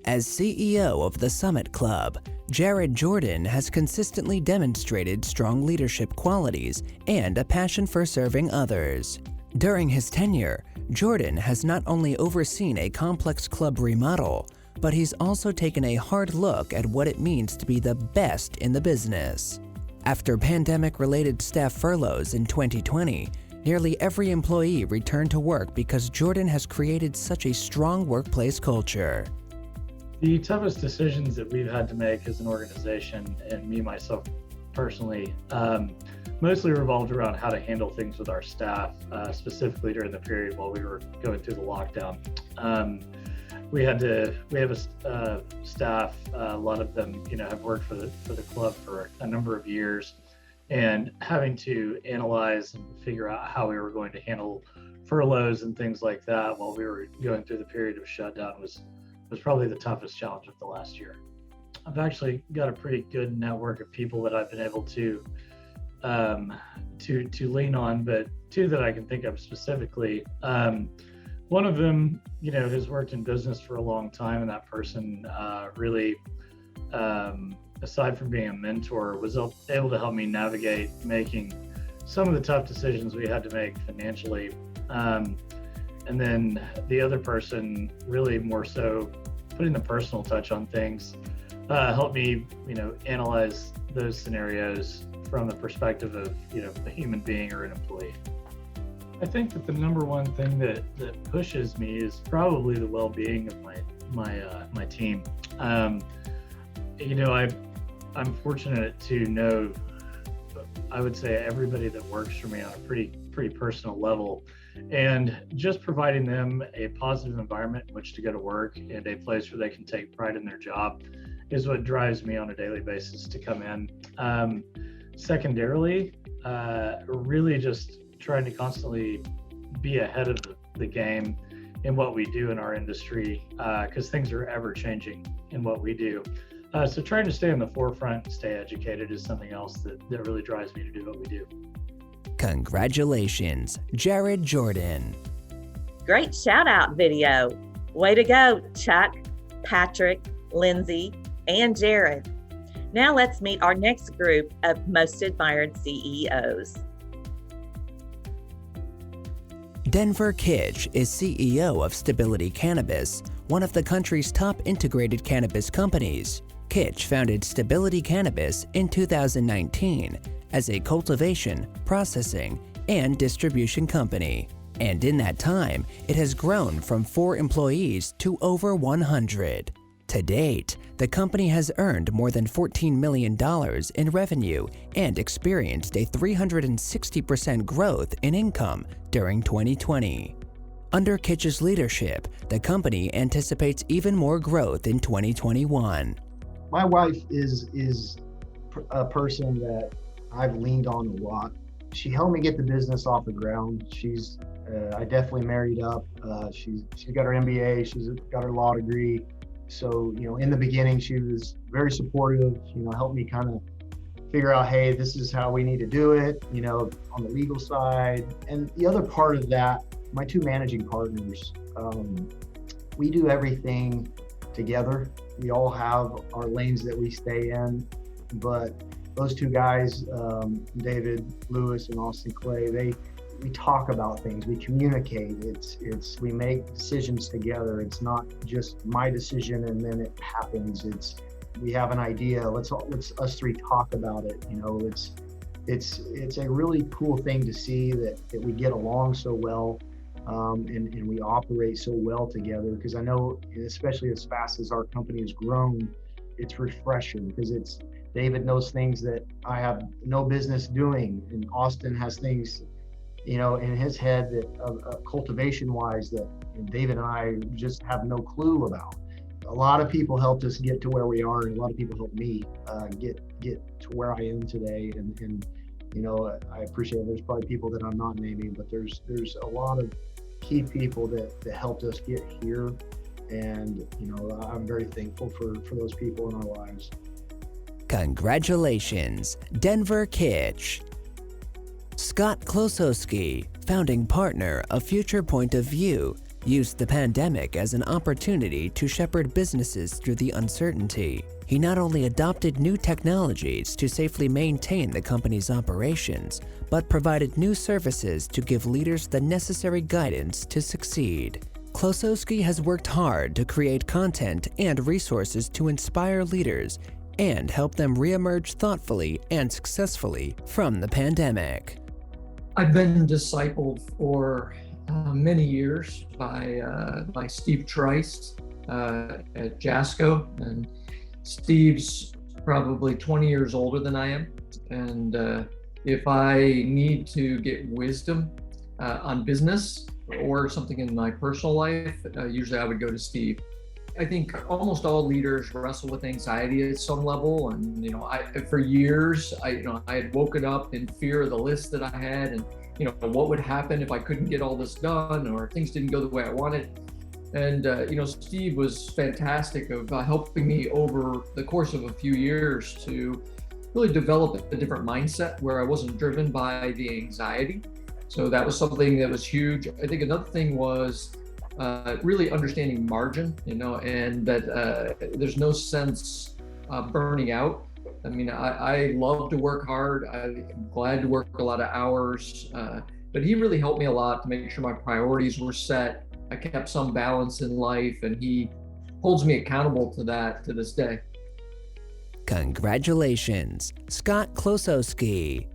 As CEO of the Summit Club, Jared Jordan has consistently demonstrated strong leadership qualities and a passion for serving others. During his tenure, Jordan has not only overseen a complex club remodel, but he's also taken a hard look at what it means to be the best in the business. After pandemic-related staff furloughs in 2020, nearly every employee returned to work because Jordan has created such a strong workplace culture. The toughest decisions that we've had to make as an organization, and me myself personally, mostly revolved around how to handle things with our staff, specifically during the period while we were going through the lockdown. We have a staff, a lot of them, have worked for the club for a number of years, and having to analyze and figure out how we were going to handle furloughs and things like that while we were going through the period of shutdown was probably the toughest challenge of the last year. I've actually got a pretty good network of people that I've been able to lean on, but two that I can think of specifically. One of them, has worked in business for a long time, and that person really, aside from being a mentor, was able to help me navigate making some of the tough decisions we had to make financially. And then the other person, really more so putting the personal touch on things, helped me, analyze those scenarios from the perspective of, a human being or an employee. I think that the number one thing that pushes me is probably the well-being of my team. I'm fortunate to know, I would say, everybody that works for me on a pretty personal level, and just providing them a positive environment in which to go to work and a place where they can take pride in their job is what drives me on a daily basis to come in. Secondarily, really just trying to constantly be ahead of the game in what we do in our industry, because things are ever changing in what we do. So trying to stay in the forefront and stay educated is something else that really drives me to do what we do. Congratulations, Jared Jordan. Great shout out video. Way to go, Chuck, Patrick, Lindsay, and Jared. Now let's meet our next group of most admired CEOs. Denver Kitch is CEO of Stability Cannabis, one of the country's top integrated cannabis companies. Kitch founded Stability Cannabis in 2019 as a cultivation, processing, and distribution company. And in that time, it has grown from 4 employees to over 100. To date, the company has earned more than $14 million in revenue and experienced a 360% growth in income during 2020. Under Kitch's leadership, the company anticipates even more growth in 2021. My wife is a person that I've leaned on a lot. She helped me get the business off the ground. I definitely married up. She's got her MBA. She's got her law degree. So, in the beginning, she was very supportive, helped me kind of figure out, hey, this is how we need to do it, on the legal side. And the other part of that, my 2 managing partners, we do everything together. We all have our lanes that we stay in, but those 2 guys, David Lewis and Austin Clay, we talk about things, we communicate, we make decisions together. It's not just my decision and then it happens. We have an idea, let's us 3 talk about it. It's a really cool thing to see that we get along so well, and we operate so well together, because I know, especially as fast as our company has grown, it's refreshing because David knows things that I have no business doing, and Austin has things in his head that cultivation-wise that David and I just have no clue about. A lot of people helped us get to where we are, and a lot of people helped me get to where I am today. And I appreciate it. There's probably people that I'm not naming, but there's a lot of key people that helped us get here, and I'm very thankful for those people in our lives. Congratulations, Denver Kitch. Scott Klosowski, founding partner of Future Point of View, used the pandemic as an opportunity to shepherd businesses through the uncertainty. He not only adopted new technologies to safely maintain the company's operations, but provided new services to give leaders the necessary guidance to succeed. Klosowski has worked hard to create content and resources to inspire leaders and help them reemerge thoughtfully and successfully from the pandemic. I've been discipled for many years by Steve Trice at Jasco, and Steve's probably 20 years older than I am. And if I need to get wisdom on business or something in my personal life, usually I would go to Steve. I think almost all leaders wrestle with anxiety at some level, and for years I had woken up in fear of the list that I had, and what would happen if I couldn't get all this done or things didn't go the way I wanted. And Steve was fantastic of helping me over the course of a few years to really develop a different mindset where I wasn't driven by the anxiety. So that was something that was huge. I think another thing was really understanding margin, and that there's no sense burning out. I mean, I love to work hard. I'm glad to work a lot of hours, but he really helped me a lot to make sure my priorities were set. I kept some balance in life, and he holds me accountable to that to this day. Congratulations, Scott Klosowski.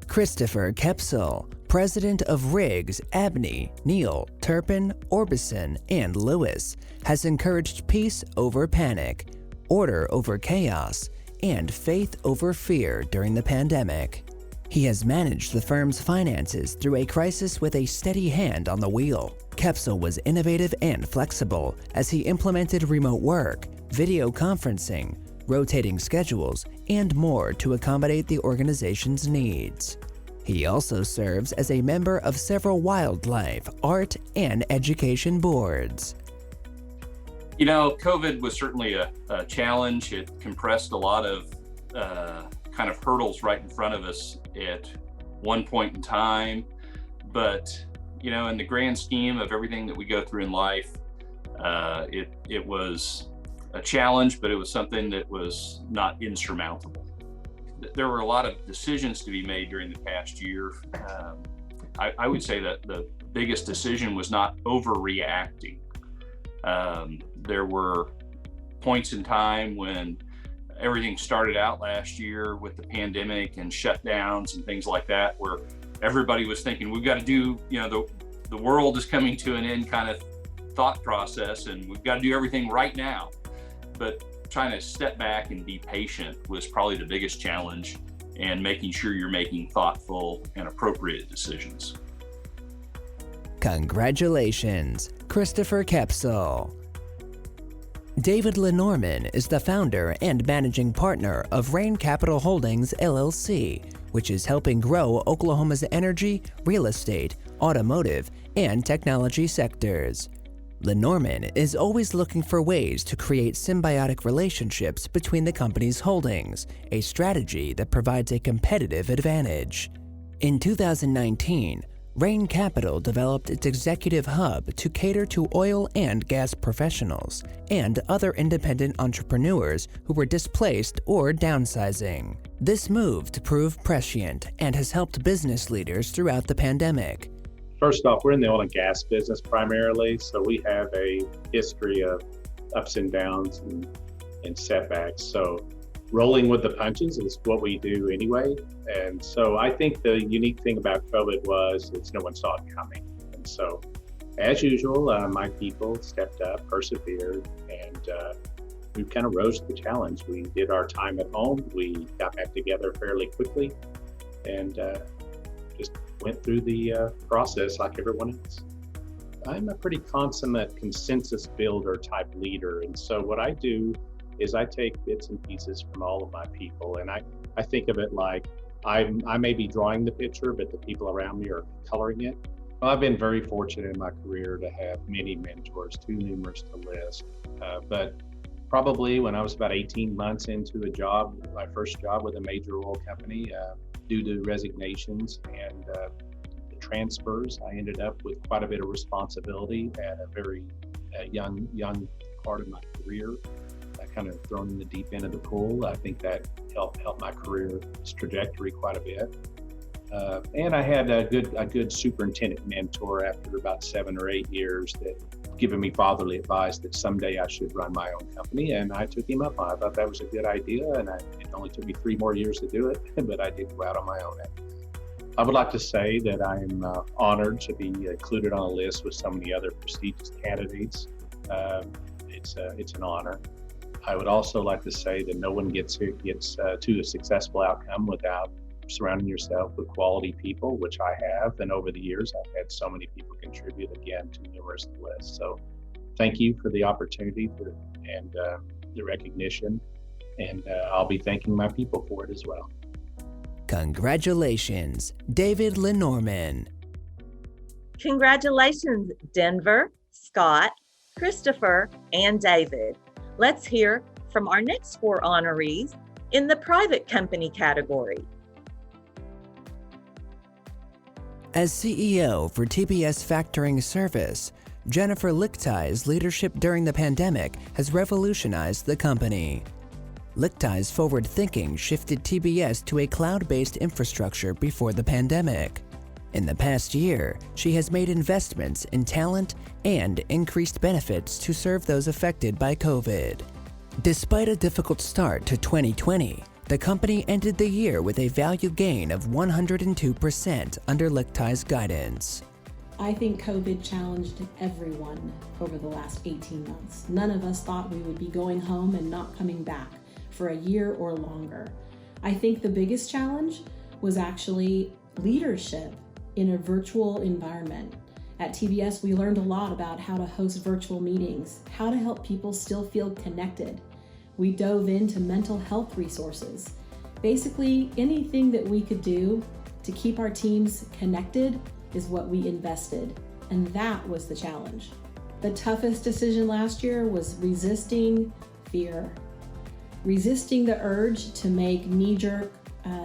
Christopher Kepsel, president of Riggs, Abney, Neal, Turpin, Orbison, and Lewis, has encouraged peace over panic, order over chaos, and faith over fear during the pandemic. He has managed the firm's finances through a crisis with a steady hand on the wheel. Kepsel was innovative and flexible as he implemented remote work, video conferencing, rotating schedules, and more to accommodate the organization's needs. He also serves as a member of several wildlife, art, and education boards. COVID was certainly a challenge. It compressed a lot of kind of hurdles right in front of us at one point in time. But, in the grand scheme of everything that we go through in life, it was a challenge, but it was something that was not insurmountable. There were a lot of decisions to be made during the past year. I would say that the biggest decision was not overreacting. There were points in time when everything started out last year with the pandemic and shutdowns and things like that, where everybody was thinking we've got to do, the world is coming to an end kind of thought process, and we've got to do everything right now. But trying to step back and be patient was probably the biggest challenge, and making sure you're making thoughtful and appropriate decisions. Congratulations, Christopher Kepsel. David Lenormand is the founder and managing partner of Rain Capital Holdings, LLC, which is helping grow Oklahoma's energy, real estate, automotive, and technology sectors. Lenormand is always looking for ways to create symbiotic relationships between the company's holdings, a strategy that provides a competitive advantage. In 2019, Rain Capital developed its executive hub to cater to oil and gas professionals and other independent entrepreneurs who were displaced or downsizing. This move proved prescient and has helped business leaders throughout the pandemic. First off, we're in the oil and gas business primarily, so we have a history of ups and downs and setbacks. So rolling with the punches is what we do anyway. And so I think the unique thing about COVID was no one saw it coming. And so as usual, my people stepped up, persevered, and we kind of rose to the challenge. We did our time at home. We got back together fairly quickly and just went through the process like everyone else. I'm a pretty consummate consensus builder type leader. And so what I do is I take bits and pieces from all of my people, and I think of it like I may be drawing the picture, but the people around me are coloring it. Well, I've been very fortunate in my career to have many mentors, too numerous to list. But probably when I was about 18 months into a job, my first job with a major oil company, due to resignations and transfers, I ended up with quite a bit of responsibility at a very young part of my career. I kind of thrown in the deep end of the pool. I think that helped my career trajectory quite a bit. And I had a good superintendent mentor after about 7 or 8 years that given me fatherly advice that someday I should run my own company, and I took him up on it. I thought that was a good idea, and it only took me 3 more years to do it, but I did go out on my own. I would like to say that I am honored to be included on a list with so many other prestigious candidates. It's an honor. I would also like to say that no one gets to a successful outcome without surrounding yourself with quality people, which I have. And over the years, I've had so many people contribute, again, to numerous lists. So thank you for the opportunity and the recognition. And I'll be thanking my people for it as well. Congratulations, David Lenormand. Congratulations, Denver, Scott, Christopher, and David. Let's hear from our next 4 honorees in the private company category. As CEO for TBS Factoring Service, Jennifer Lichtai's leadership during the pandemic has revolutionized the company. Lichtai's forward thinking shifted TBS to a cloud-based infrastructure before the pandemic. In the past year, she has made investments in talent and increased benefits to serve those affected by COVID. Despite a difficult start to 2020, the company ended the year with a value gain of 102% under Lichtai's guidance. I think COVID challenged everyone over the last 18 months. None of us thought we would be going home and not coming back for a year or longer. I think the biggest challenge was actually leadership in a virtual environment. At TBS, we learned a lot about how to host virtual meetings, how to help people still feel connected. We dove into mental health resources. Basically, anything that we could do to keep our teams connected is what we invested, and that was the challenge. The toughest decision last year was resisting fear, resisting the urge to make knee-jerk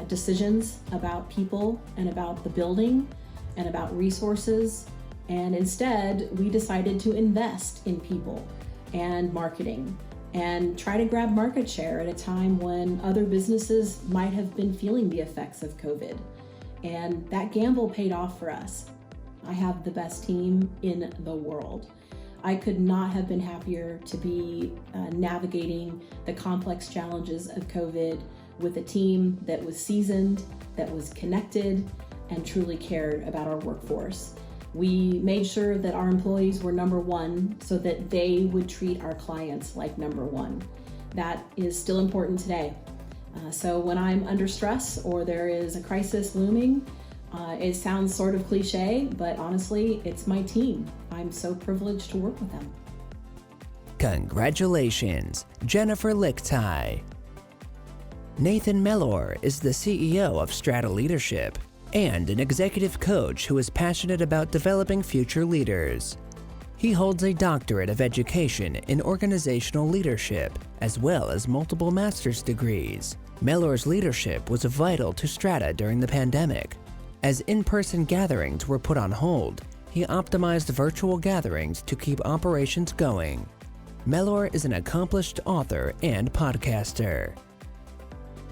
decisions about people and about the building and about resources. And instead, we decided to invest in people and marketing and try to grab market share at a time when other businesses might have been feeling the effects of COVID. And that gamble paid off for us. I have the best team in the world. I could not have been happier to be navigating the complex challenges of COVID with a team that was seasoned, that was connected, and truly cared about our workforce. We made sure that our employees were number one so that they would treat our clients like number one. That is still important today. So when I'm under stress or there is a crisis looming, it sounds sort of cliche, but honestly, it's my team. I'm so privileged to work with them. Congratulations, Jennifer Lichtai. Nathan Mellor is the CEO of Strata Leadership and an executive coach who is passionate about developing future leaders. He holds a doctorate of education in organizational leadership, as well as multiple master's degrees. Mellor's leadership was vital to Strata during the pandemic. As in-person gatherings were put on hold, he optimized virtual gatherings to keep operations going. Mellor is an accomplished author and podcaster.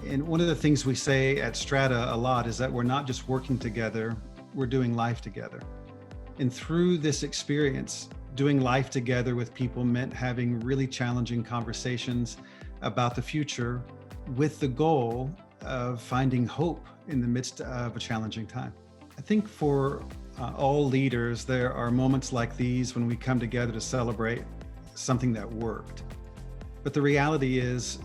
And one of the things we say at Strata a lot is that we're not just working together, we're doing life together. And through this experience, doing life together with people meant having really challenging conversations about the future with the goal of finding hope in the midst of a challenging time. I think for all leaders, there are moments like these when we come together to celebrate something that worked. But the reality is,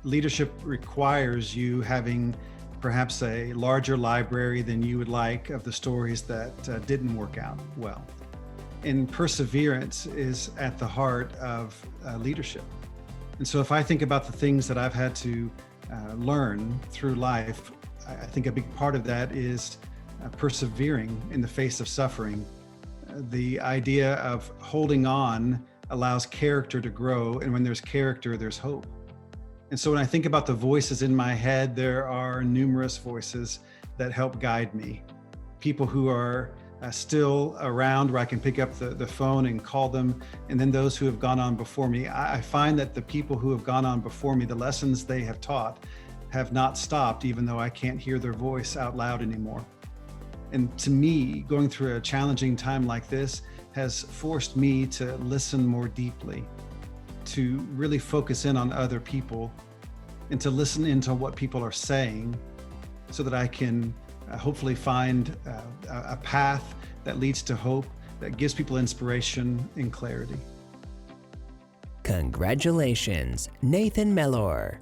leadership requires you having perhaps a larger library than you would like of the stories that didn't work out well. And perseverance is at the heart of leadership. And so if I think about the things that I've had to learn through life, I think a big part of that is persevering in the face of suffering. The idea of holding on allows character to grow, and when there's character, there's hope. And so when I think about the voices in my head, there are numerous voices that help guide me. People who are still around where I can pick up the phone and call them, and then those who have gone on before me. I find that the people who have gone on before me, the lessons they have taught, have not stopped, even though I can't hear their voice out loud anymore. And to me, going through a challenging time like this has forced me to listen more deeply, to really focus in on other people, and to listen into what people are saying so that I can hopefully find a path that leads to hope, that gives people inspiration and clarity. Congratulations, Nathan Mellor.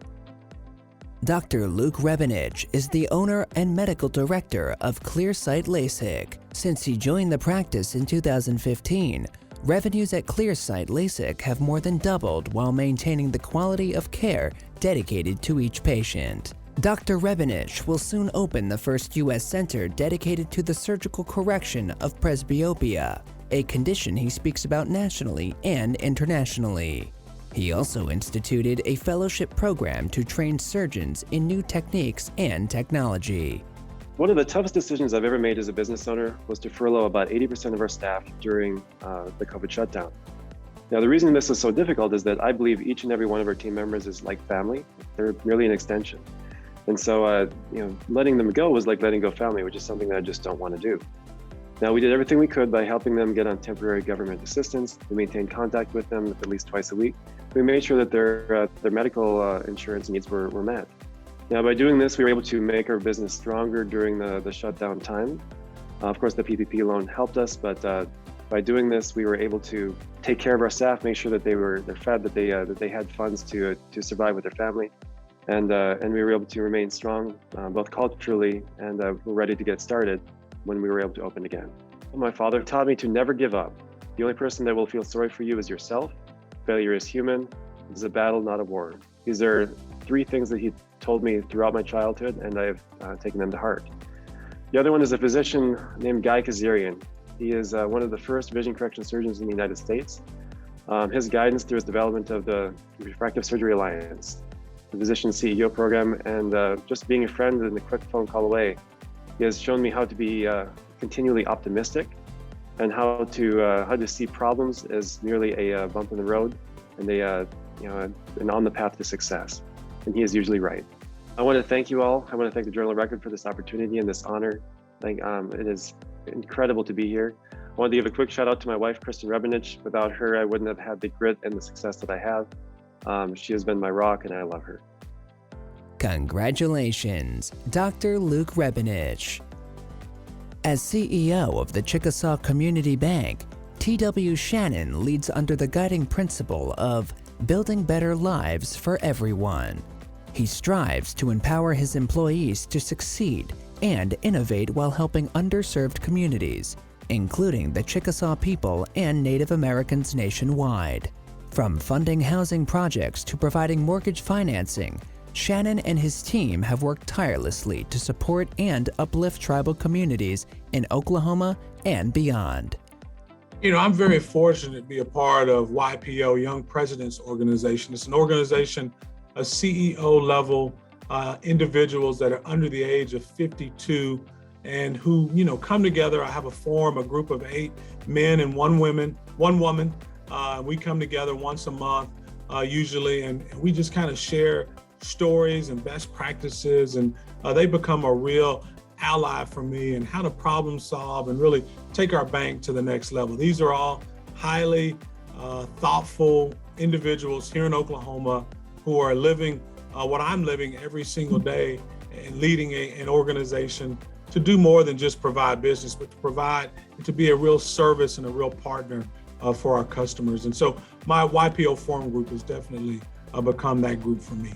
Dr. Luke Rebenich is the owner and medical director of Clearsight LASIK. Since he joined the practice in 2015, revenues at Clearsight LASIK have more than doubled while maintaining the quality of care dedicated to each patient. Dr. Rebenich will soon open the first U.S. center dedicated to the surgical correction of presbyopia, a condition he speaks about nationally and internationally. He also instituted a fellowship program to train surgeons in new techniques and technology. One of the toughest decisions I've ever made as a business owner was to furlough about 80% of our staff during the COVID shutdown. Now, the reason this is so difficult is that I believe each and every one of our team members is like family. They're merely an extension. And so, letting them go was like letting go family, which is something that I just don't want to do. Now, we did everything we could by helping them get on temporary government assistance. We maintained contact with them at least twice a week. We made sure that their medical insurance needs were met. Now, by doing this, we were able to make our business stronger during the shutdown time. Of course, the PPP loan helped us, but by doing this, we were able to take care of our staff, make sure that they're fed, that they had funds to survive with their family, and we were able to remain strong, both culturally and we're ready to get started when we were able to open again. My father taught me to never give up. The only person that will feel sorry for you is yourself. Failure is human. It's a battle, not a war. These are 3 things that he told me throughout my childhood, and I've taken them to heart. The other one is a physician named Guy Kazarian. He is one of the first vision correction surgeons in the United States. His guidance through his development of the Refractive Surgery Alliance, the Physician CEO program, and just being a friend and a quick phone call away, he has shown me how to be continually optimistic and how to see problems as merely a bump in the road and and on the path to success. And he is usually right. I want to thank you all. I want to thank the Journal Record for this opportunity and this honor. It is incredible to be here. I wanted to give a quick shout out to my wife, Kristen Rebinich. Without her, I wouldn't have had the grit and the success that I have. She has been my rock, and I love her. Congratulations, Dr. Luke Rebinich. As CEO of the Chickasaw Community Bank, T.W. Shannon leads under the guiding principle of building better lives for everyone. He strives to empower his employees to succeed and innovate while helping underserved communities, including the Chickasaw people and Native Americans nationwide. From funding housing projects to providing mortgage financing, Shannon and his team have worked tirelessly to support and uplift tribal communities in Oklahoma and beyond. You know, I'm very fortunate to be a part of YPO, Young Presidents Organization. It's an organization, a CEO level individuals that are under the age of 52 and who, you know, come together. I have a group of 8 men and 1 woman. We come together once a month usually, and we just kind of share stories and best practices, and they become a real ally for me and how to problem solve and really take our bank to the next level. These are all highly thoughtful individuals here in Oklahoma who are living what I'm living every single day and leading an organization to do more than just provide business, but to provide and to be a real service and a real partner for our customers. And so my YPO Forum Group has definitely become that group for me.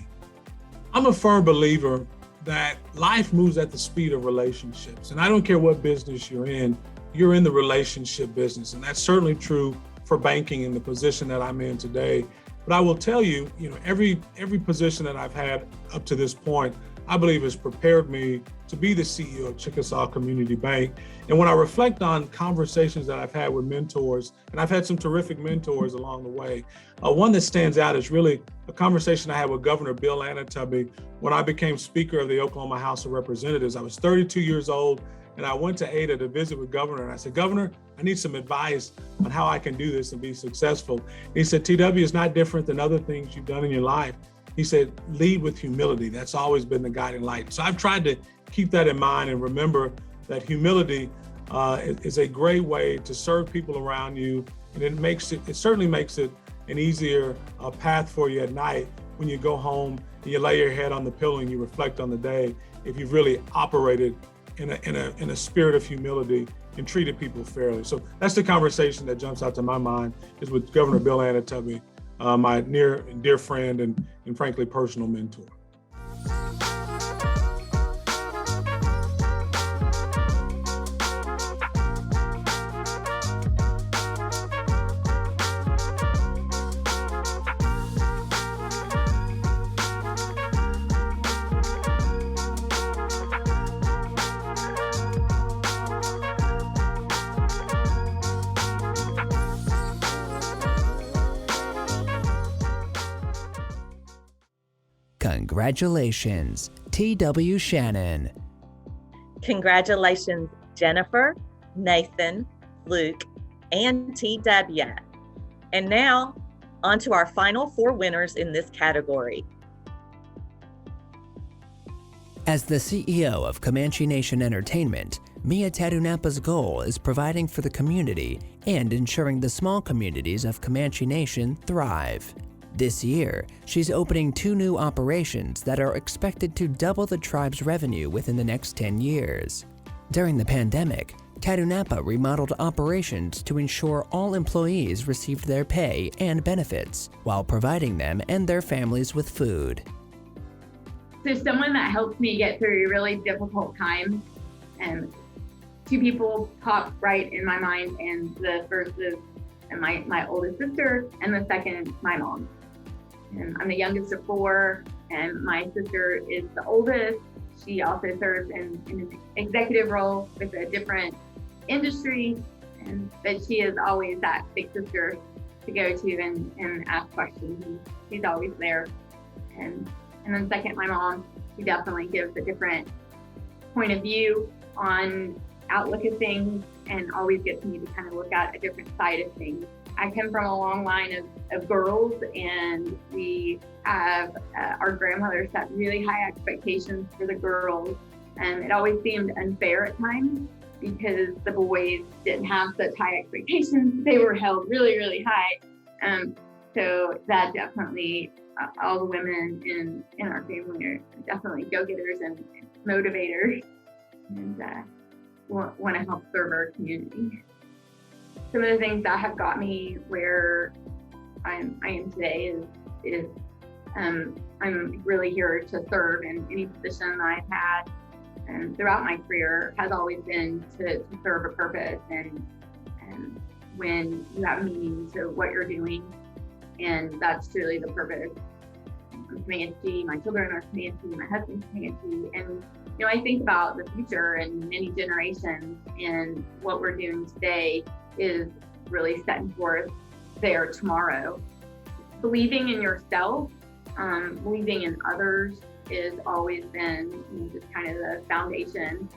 I'm a firm believer that life moves at the speed of relationships. And I don't care what business you're in the relationship business. And that's certainly true for banking in the position that I'm in today. But I will tell you, you know, every position that I've had up to this point, I believe has prepared me to be the CEO of Chickasaw Community Bank. And when I reflect on conversations that I've had with mentors, and I've had some terrific mentors along the way, one that stands out is really a conversation I had with Governor Bill Anatubby when I became Speaker of the Oklahoma House of Representatives. I was 32 years old, and I went to Ada to visit with Governor, and I said, Governor, I need some advice on how I can do this and be successful. And he said, TW is not different than other things you've done in your life. He said, lead with humility. That's always been the guiding light. So I've tried to keep that in mind and remember that humility is a great way to serve people around you. And it certainly makes it an easier path for you at night when you go home and you lay your head on the pillow and you reflect on the day, if you've really operated in a spirit of humility and treated people fairly. So that's the conversation that jumps out to my mind, is with Governor Bill Anatubby, my near and dear friend and frankly personal mentor. Congratulations, T.W. Shannon. Congratulations, Jennifer, Nathan, Luke, and TW. And now, on to our final 4 winners in this category. As the CEO of Comanche Nation Entertainment, Mia Tadunapa's goal is providing for the community and ensuring the small communities of Comanche Nation thrive. This year, she's opening 2 new operations that are expected to double the tribe's revenue within the next 10 years. During the pandemic, Tadunapa remodeled operations to ensure all employees received their pay and benefits while providing them and their families with food. So someone that helped me get through a really difficult time, and 2 people pop right in my mind, and the first is my oldest sister, and the second, my mom. And I'm the youngest of 4, and my sister is the oldest. She also serves in an executive role with a different industry, but she is always that big sister to go to and ask questions, and she's always there. And then second, my mom, she definitely gives a different point of view on outlook of things and always gets me to kind of look at a different side of things. I come from a long line of girls, and we have our grandmother set really high expectations for the girls, and it always seemed unfair at times. because the boys didn't have such high expectations. They were held really, really high. So that definitely, all the women in our family are definitely go-getters and motivators, and want to help serve our community. Some of the things that have got me where I am today is I'm really here to serve, and any position I've had throughout my career has always been to serve a purpose, and when you have meaning to what you're doing, and that's truly the purpose. I'm Comanche, my children are Comanche, my husband's Comanche, and I think about the future and many generations, and what we're doing today is really setting forth there tomorrow. Believing in yourself, believing in others has always been just kind of the foundation.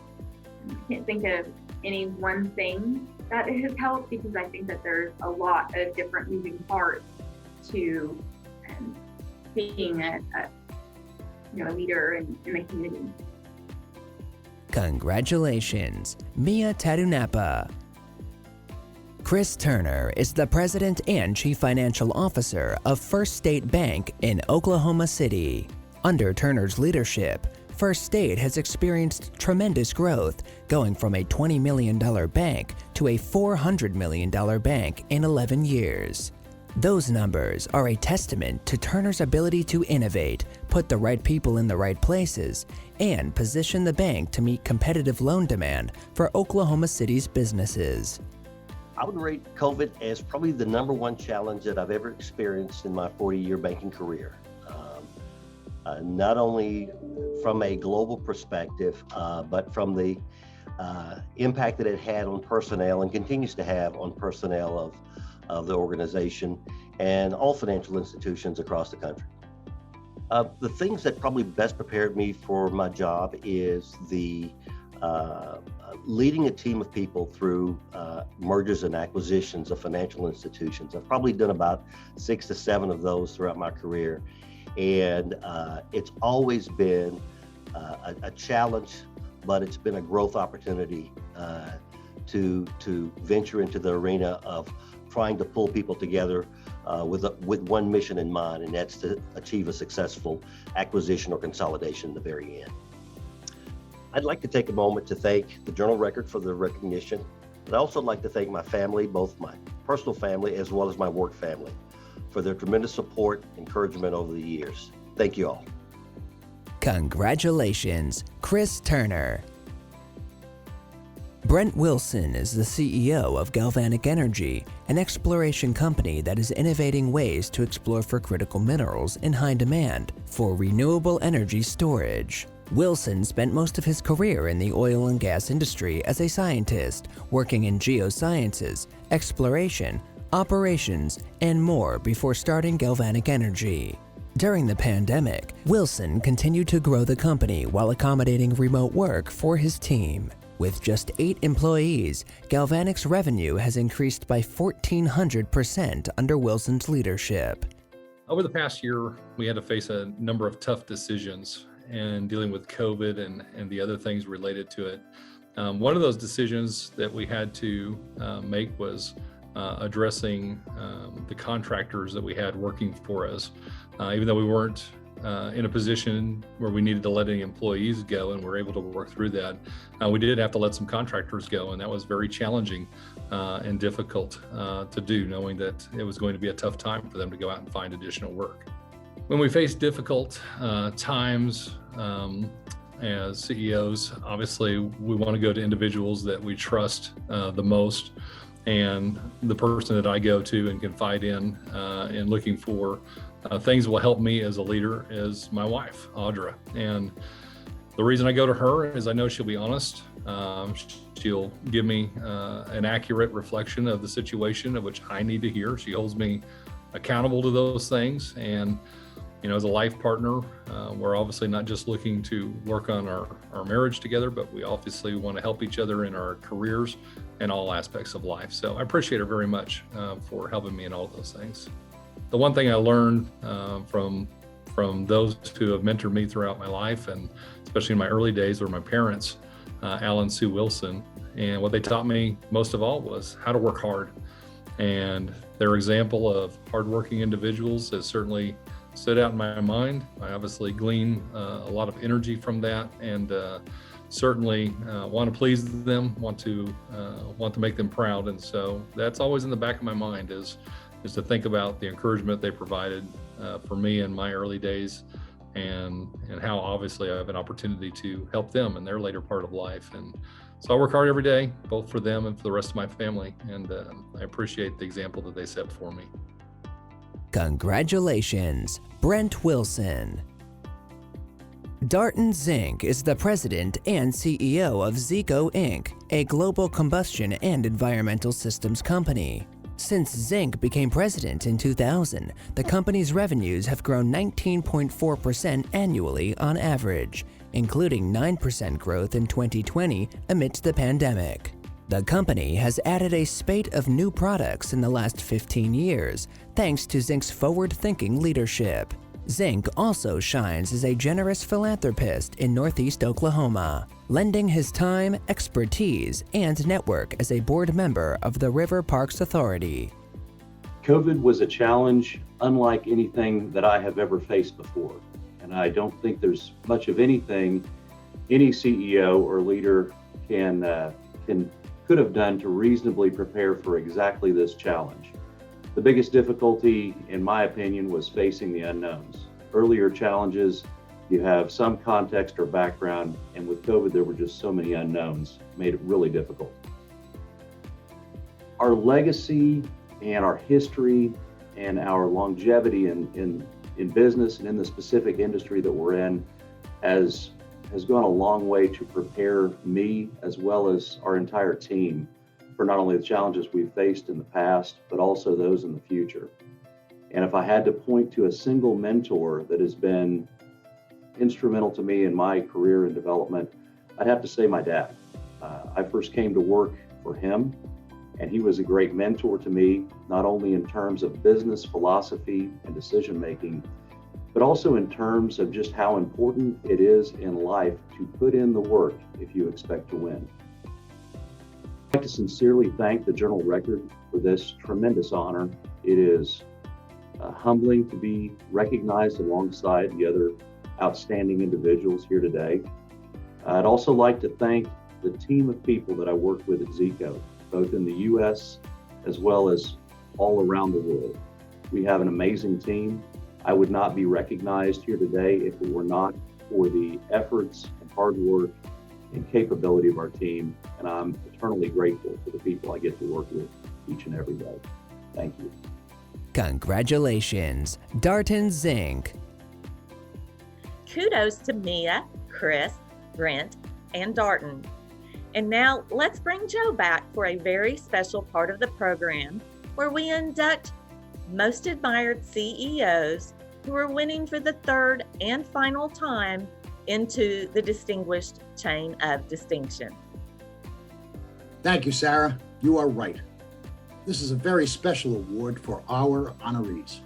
I can't think of any one thing that has helped, because I think that there's a lot of different moving parts to being a leader in the community. Congratulations, Mia Tadunapa. Chris Turner is the President and Chief Financial Officer of First State Bank in Oklahoma City. Under Turner's leadership, First State has experienced tremendous growth, going from a $20 million bank to a $400 million bank in 11 years. Those numbers are a testament to Turner's ability to innovate, put the right people in the right places, and position the bank to meet competitive loan demand for Oklahoma City's businesses. I would rate COVID as probably the #1 challenge that I've ever experienced in my 40-year banking career. Not only from a global perspective, but from the impact that it had on personnel and continues to have on personnel of the organization and all financial institutions across the country. The things that probably best prepared me for my job is the leading a team of people through mergers and acquisitions of financial institutions. I've probably done about 6 to 7 of those throughout my career. And it's always been a challenge, but it's been a growth opportunity to venture into the arena of trying to pull people together with one mission in mind, and that's to achieve a successful acquisition or consolidation at the very end. I'd like to take a moment to thank the Journal-Record for the recognition. I'd also like to thank my family, both my personal family as well as my work family, for their tremendous support and encouragement over the years. Thank you all. Congratulations, Chris Turner. Brent Wilson is the CEO of Galvanic Energy, an exploration company that is innovating ways to explore for critical minerals in high demand for renewable energy storage. Wilson spent most of his career in the oil and gas industry as a scientist, working in geosciences, exploration, operations, and more before starting Galvanic Energy. During the pandemic, Wilson continued to grow the company while accommodating remote work for his team. With just 8 employees, Galvanic's revenue has increased by 1,400% under Wilson's leadership. Over the past year, we had to face a number of tough decisions and dealing with COVID and the other things related to it. One of those decisions that we had to make was addressing the contractors that we had working for us. Even though we weren't in a position where we needed to let any employees go, and we were able to work through that, we did have to let some contractors go, and that was very challenging and difficult to do, knowing that it was going to be a tough time for them to go out and find additional work. When we face difficult times as CEOs, obviously we want to go to individuals that we trust the most. And the person that I go to and confide in looking for things that will help me as a leader is my wife, Audra. And the reason I go to her is I know she'll be honest. She'll give me an accurate reflection of the situation of which I need to hear. She holds me accountable to those things. And as a life partner, we're obviously not just looking to work on our marriage together, but we obviously want to help each other in our careers and all aspects of life. So I appreciate her very much for helping me in all of those things. The one thing I learned from those who have mentored me throughout my life, and especially in my early days, were my parents. Alan Sue Wilson. And what they taught me most of all was how to work hard. And their example of hardworking individuals has certainly stood out in my mind. I obviously glean a lot of energy from that, and certainly want to please them, want to make them proud. And so that's always in the back of my mind is to think about the encouragement they provided for me in my early days, and how obviously I have an opportunity to help them in their later part of life. And so I work hard every day, both for them and for the rest of my family. And I appreciate the example that they set for me. Congratulations, Brent Wilson. Darton Zink is the president and CEO of Zeeco Inc., a global combustion and environmental systems company. Since Zink became president in 2000, the company's revenues have grown 19.4% annually on average, including 9% growth in 2020 amidst the pandemic. The company has added a spate of new products in the last 15 years, thanks to Zink's forward-thinking leadership. Zink also shines as a generous philanthropist in Northeast Oklahoma, lending his time, expertise, and network as a board member of the River Parks Authority. COVID was a challenge unlike anything that I have ever faced before. And I don't think there's much of anything any CEO or leader could have done to reasonably prepare for exactly this challenge. The biggest difficulty, in my opinion, was facing the unknowns. Earlier challenges, you have some context or background, and with COVID, there were just so many unknowns, made it really difficult. Our legacy and our history and our longevity in business and in the specific industry that we're in has gone a long way to prepare me as well as our entire team for not only the challenges we've faced in the past, but also those in the future. And if I had to point to a single mentor that has been instrumental to me in my career and development, I'd have to say my dad. I first came to work for him, and he was a great mentor to me, not only in terms of business philosophy and decision-making, but also in terms of just how important it is in life to put in the work if you expect to win. I'd like to sincerely thank the Journal Record for this tremendous honor. It is humbling to be recognized alongside the other outstanding individuals here today. I'd also like to thank the team of people that I work with at Zeeco, both in the U.S. as well as all around the world. We have an amazing team. I would not be recognized here today if it were not for the efforts and hard work and capability of our team, and I'm eternally grateful for the people I get to work with each and every day. Thank you. Congratulations, Darton Zink. Kudos to Mia, Chris, Brent, and Darton. And now let's bring Joe back for a very special part of the program where we induct Most Admired CEOs who are winning for the third and final time into the distinguished chain of distinction. Thank you, Sarah. You are right. This is a very special award for our honorees.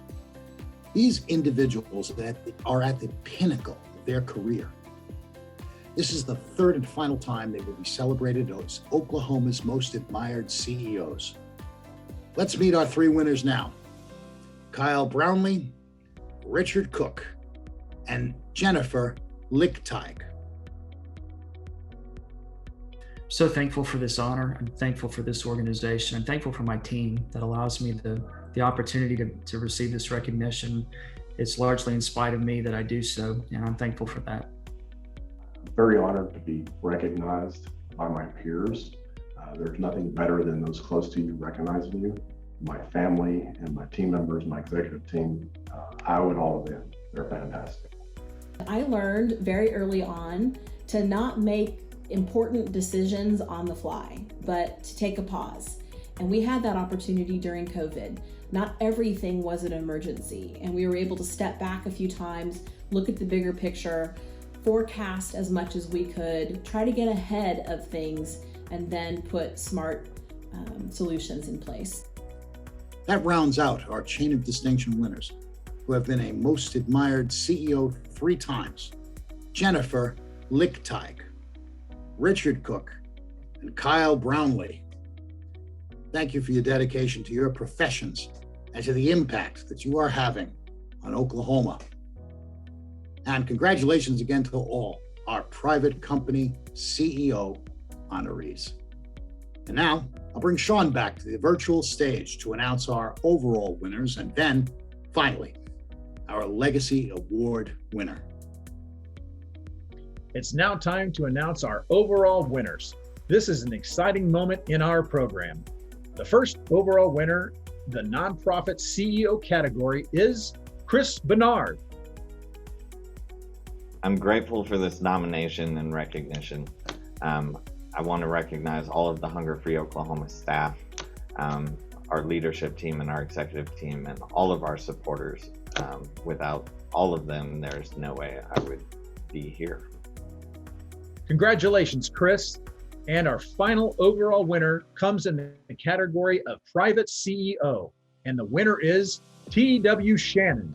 These individuals that are at the pinnacle of their career. This is the third and final time they will be celebrated as Oklahoma's Most Admired CEOs. Let's meet our three winners now. Kyle Brownlee, Richard Cook, and Jennifer Lichtig. So thankful for this honor. I'm thankful for this organization. I'm thankful for my team that allows me the opportunity to receive this recognition. It's largely in spite of me that I do so, and I'm thankful for that. Very honored to be recognized by my peers. There's nothing better than those close to you recognizing you. My family and my team members, my executive team, I owe it all to them. They're fantastic. I learned very early on to not make important decisions on the fly, but to take a pause. And we had that opportunity during COVID. Not everything was an emergency, and we were able to step back a few times, look at the bigger picture, forecast as much as we could, try to get ahead of things, and then put smart solutions in place. That rounds out our chain of distinction winners, who have been a Most Admired CEO 3 times. Jennifer Lichtig. Richard Cook, and Kyle Brownlee. Thank you for your dedication to your professions and to the impact that you are having on Oklahoma. And congratulations again to all our private company CEO honorees. And now I'll bring Sean back to the virtual stage to announce our overall winners and then, finally, our Legacy Award winner. It's now time to announce our overall winners. This is an exciting moment in our program. The first overall winner, the nonprofit CEO category, is Chris Bernard. I'm grateful for this nomination and recognition. I want to recognize all of the Hunger Free Oklahoma staff, our leadership team and our executive team, and all of our supporters. Without all of them, there's no way I would be here. Congratulations, Chris. And our final overall winner comes in the category of private CEO. And the winner is T.W. Shannon.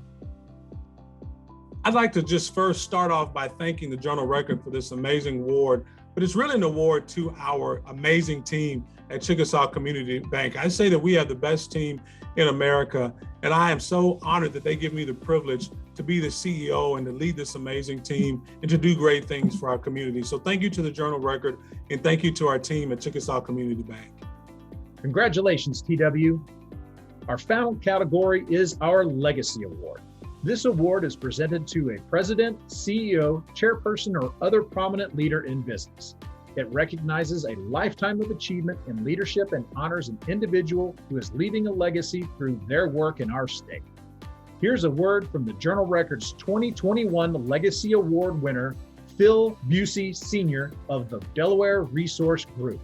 I'd like to just first start off by thanking the Journal Record for this amazing award, but it's really an award to our amazing team at Chickasaw Community Bank. I say that we have the best team in America, and I am so honored that they give me the privilege to be the CEO and to lead this amazing team and to do great things for our community. So thank you to the Journal Record, and thank you to our team at Chickasaw Community Bank. Congratulations, TW. Our final category is our Legacy Award. This award is presented to a president, CEO, chairperson, or other prominent leader in business. It recognizes a lifetime of achievement in leadership and honors an individual who is leaving a legacy through their work in our state. Here's a word from the Journal Record's 2021 Legacy Award winner, Phil Busey Sr. of the Delaware Resource Group.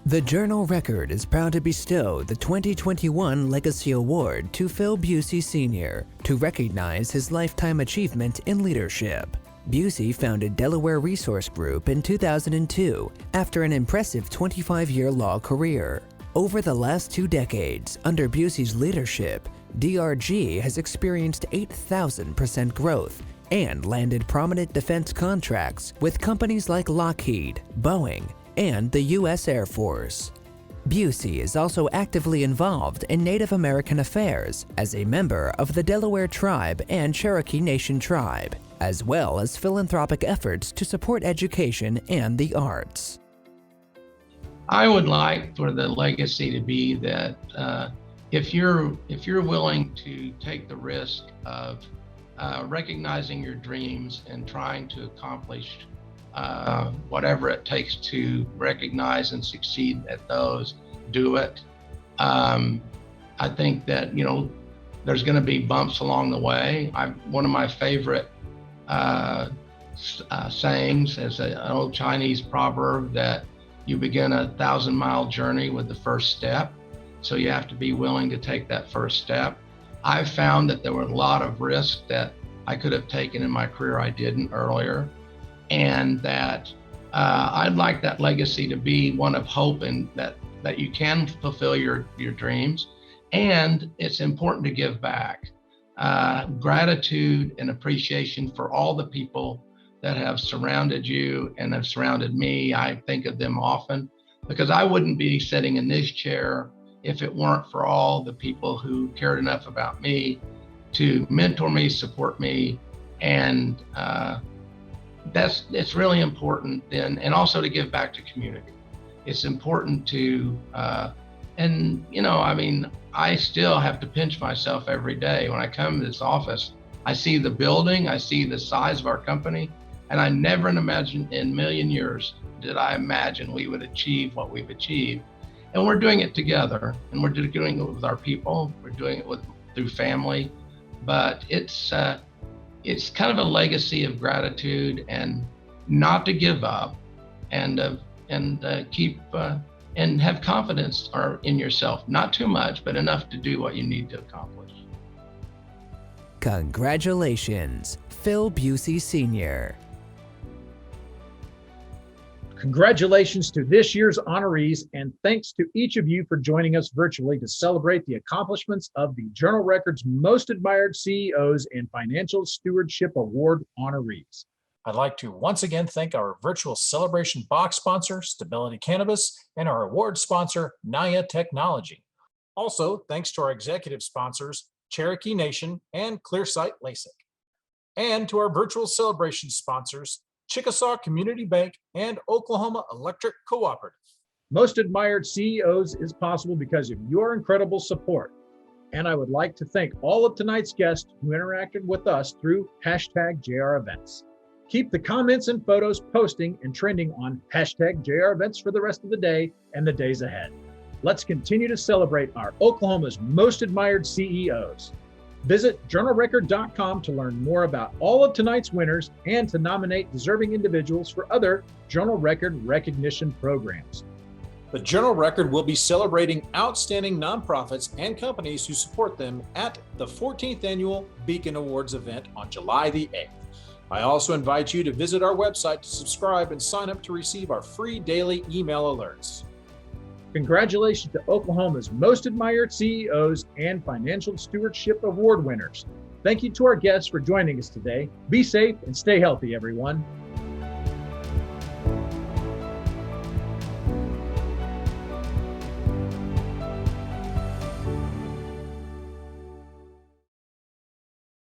The Journal Record is proud to bestow the 2021 Legacy Award to Phil Busey Sr. to recognize his lifetime achievement in leadership. Busey founded Delaware Resource Group in 2002 after an impressive 25-year law career. Over the last 2 decades, under Busey's leadership, DRG has experienced 8,000% growth and landed prominent defense contracts with companies like Lockheed, Boeing, and the U.S. Air Force. Busey is also actively involved in Native American affairs as a member of the Delaware Tribe and Cherokee Nation Tribe, as well as philanthropic efforts to support education and the arts. I would like for the legacy to be that if you're willing to take the risk of recognizing your dreams and trying to accomplish whatever it takes to recognize and succeed at those, do it. I think that, there's going to be bumps along the way. One of my favorite sayings is an old Chinese proverb that you begin a 1,000-mile journey with the first step. So you have to be willing to take that first step. I found that there were a lot of risks that I could have taken in my career I didn't earlier. And that I'd like that legacy to be one of hope and that you can fulfill your dreams. And it's important to give back. Gratitude and appreciation for all the people that have surrounded you and have surrounded me. I think of them often because I wouldn't be sitting in this chair if it weren't for all the people who cared enough about me to mentor me, support me, and it's really important then, and also to give back to community. It's important to, I still have to pinch myself every day. When I come to this office, I see the building, I see the size of our company, and I never in a million years did I imagine we would achieve what we've achieved. And we're doing it together, and we're doing it with our people, we're doing it through family, but it's kind of a legacy of gratitude and not to give up and keep and have confidence in yourself, not too much, but enough to do what you need to accomplish. Congratulations, Phil Busey Sr. Congratulations to this year's honorees, and thanks to each of you for joining us virtually to celebrate the accomplishments of the Journal Record's Most Admired CEOs and Financial Stewardship Award honorees. I'd like to once again thank our virtual celebration box sponsor, Stability Cannabis, and our award sponsor, Naya Technology. Also, thanks to our executive sponsors, Cherokee Nation and Clearsight LASIK. And to our virtual celebration sponsors, Chickasaw Community Bank and Oklahoma Electric Cooperative. Most Admired CEOs is possible because of your incredible support. And I would like to thank all of tonight's guests who interacted with us through #JREvents. Keep the comments and photos posting and trending on #JREvents for the rest of the day and the days ahead. Let's continue to celebrate our Oklahoma's most admired CEOs. Visit journalrecord.com to learn more about all of tonight's winners and to nominate deserving individuals for other Journal Record recognition programs. The Journal Record will be celebrating outstanding nonprofits and companies who support them at the 14th Annual Beacon Awards event on July the 8th. I also invite you to visit our website to subscribe and sign up to receive our free daily email alerts. Congratulations to Oklahoma's most admired CEOs and Financial Stewardship Award winners. Thank you to our guests for joining us today. Be safe and stay healthy, everyone.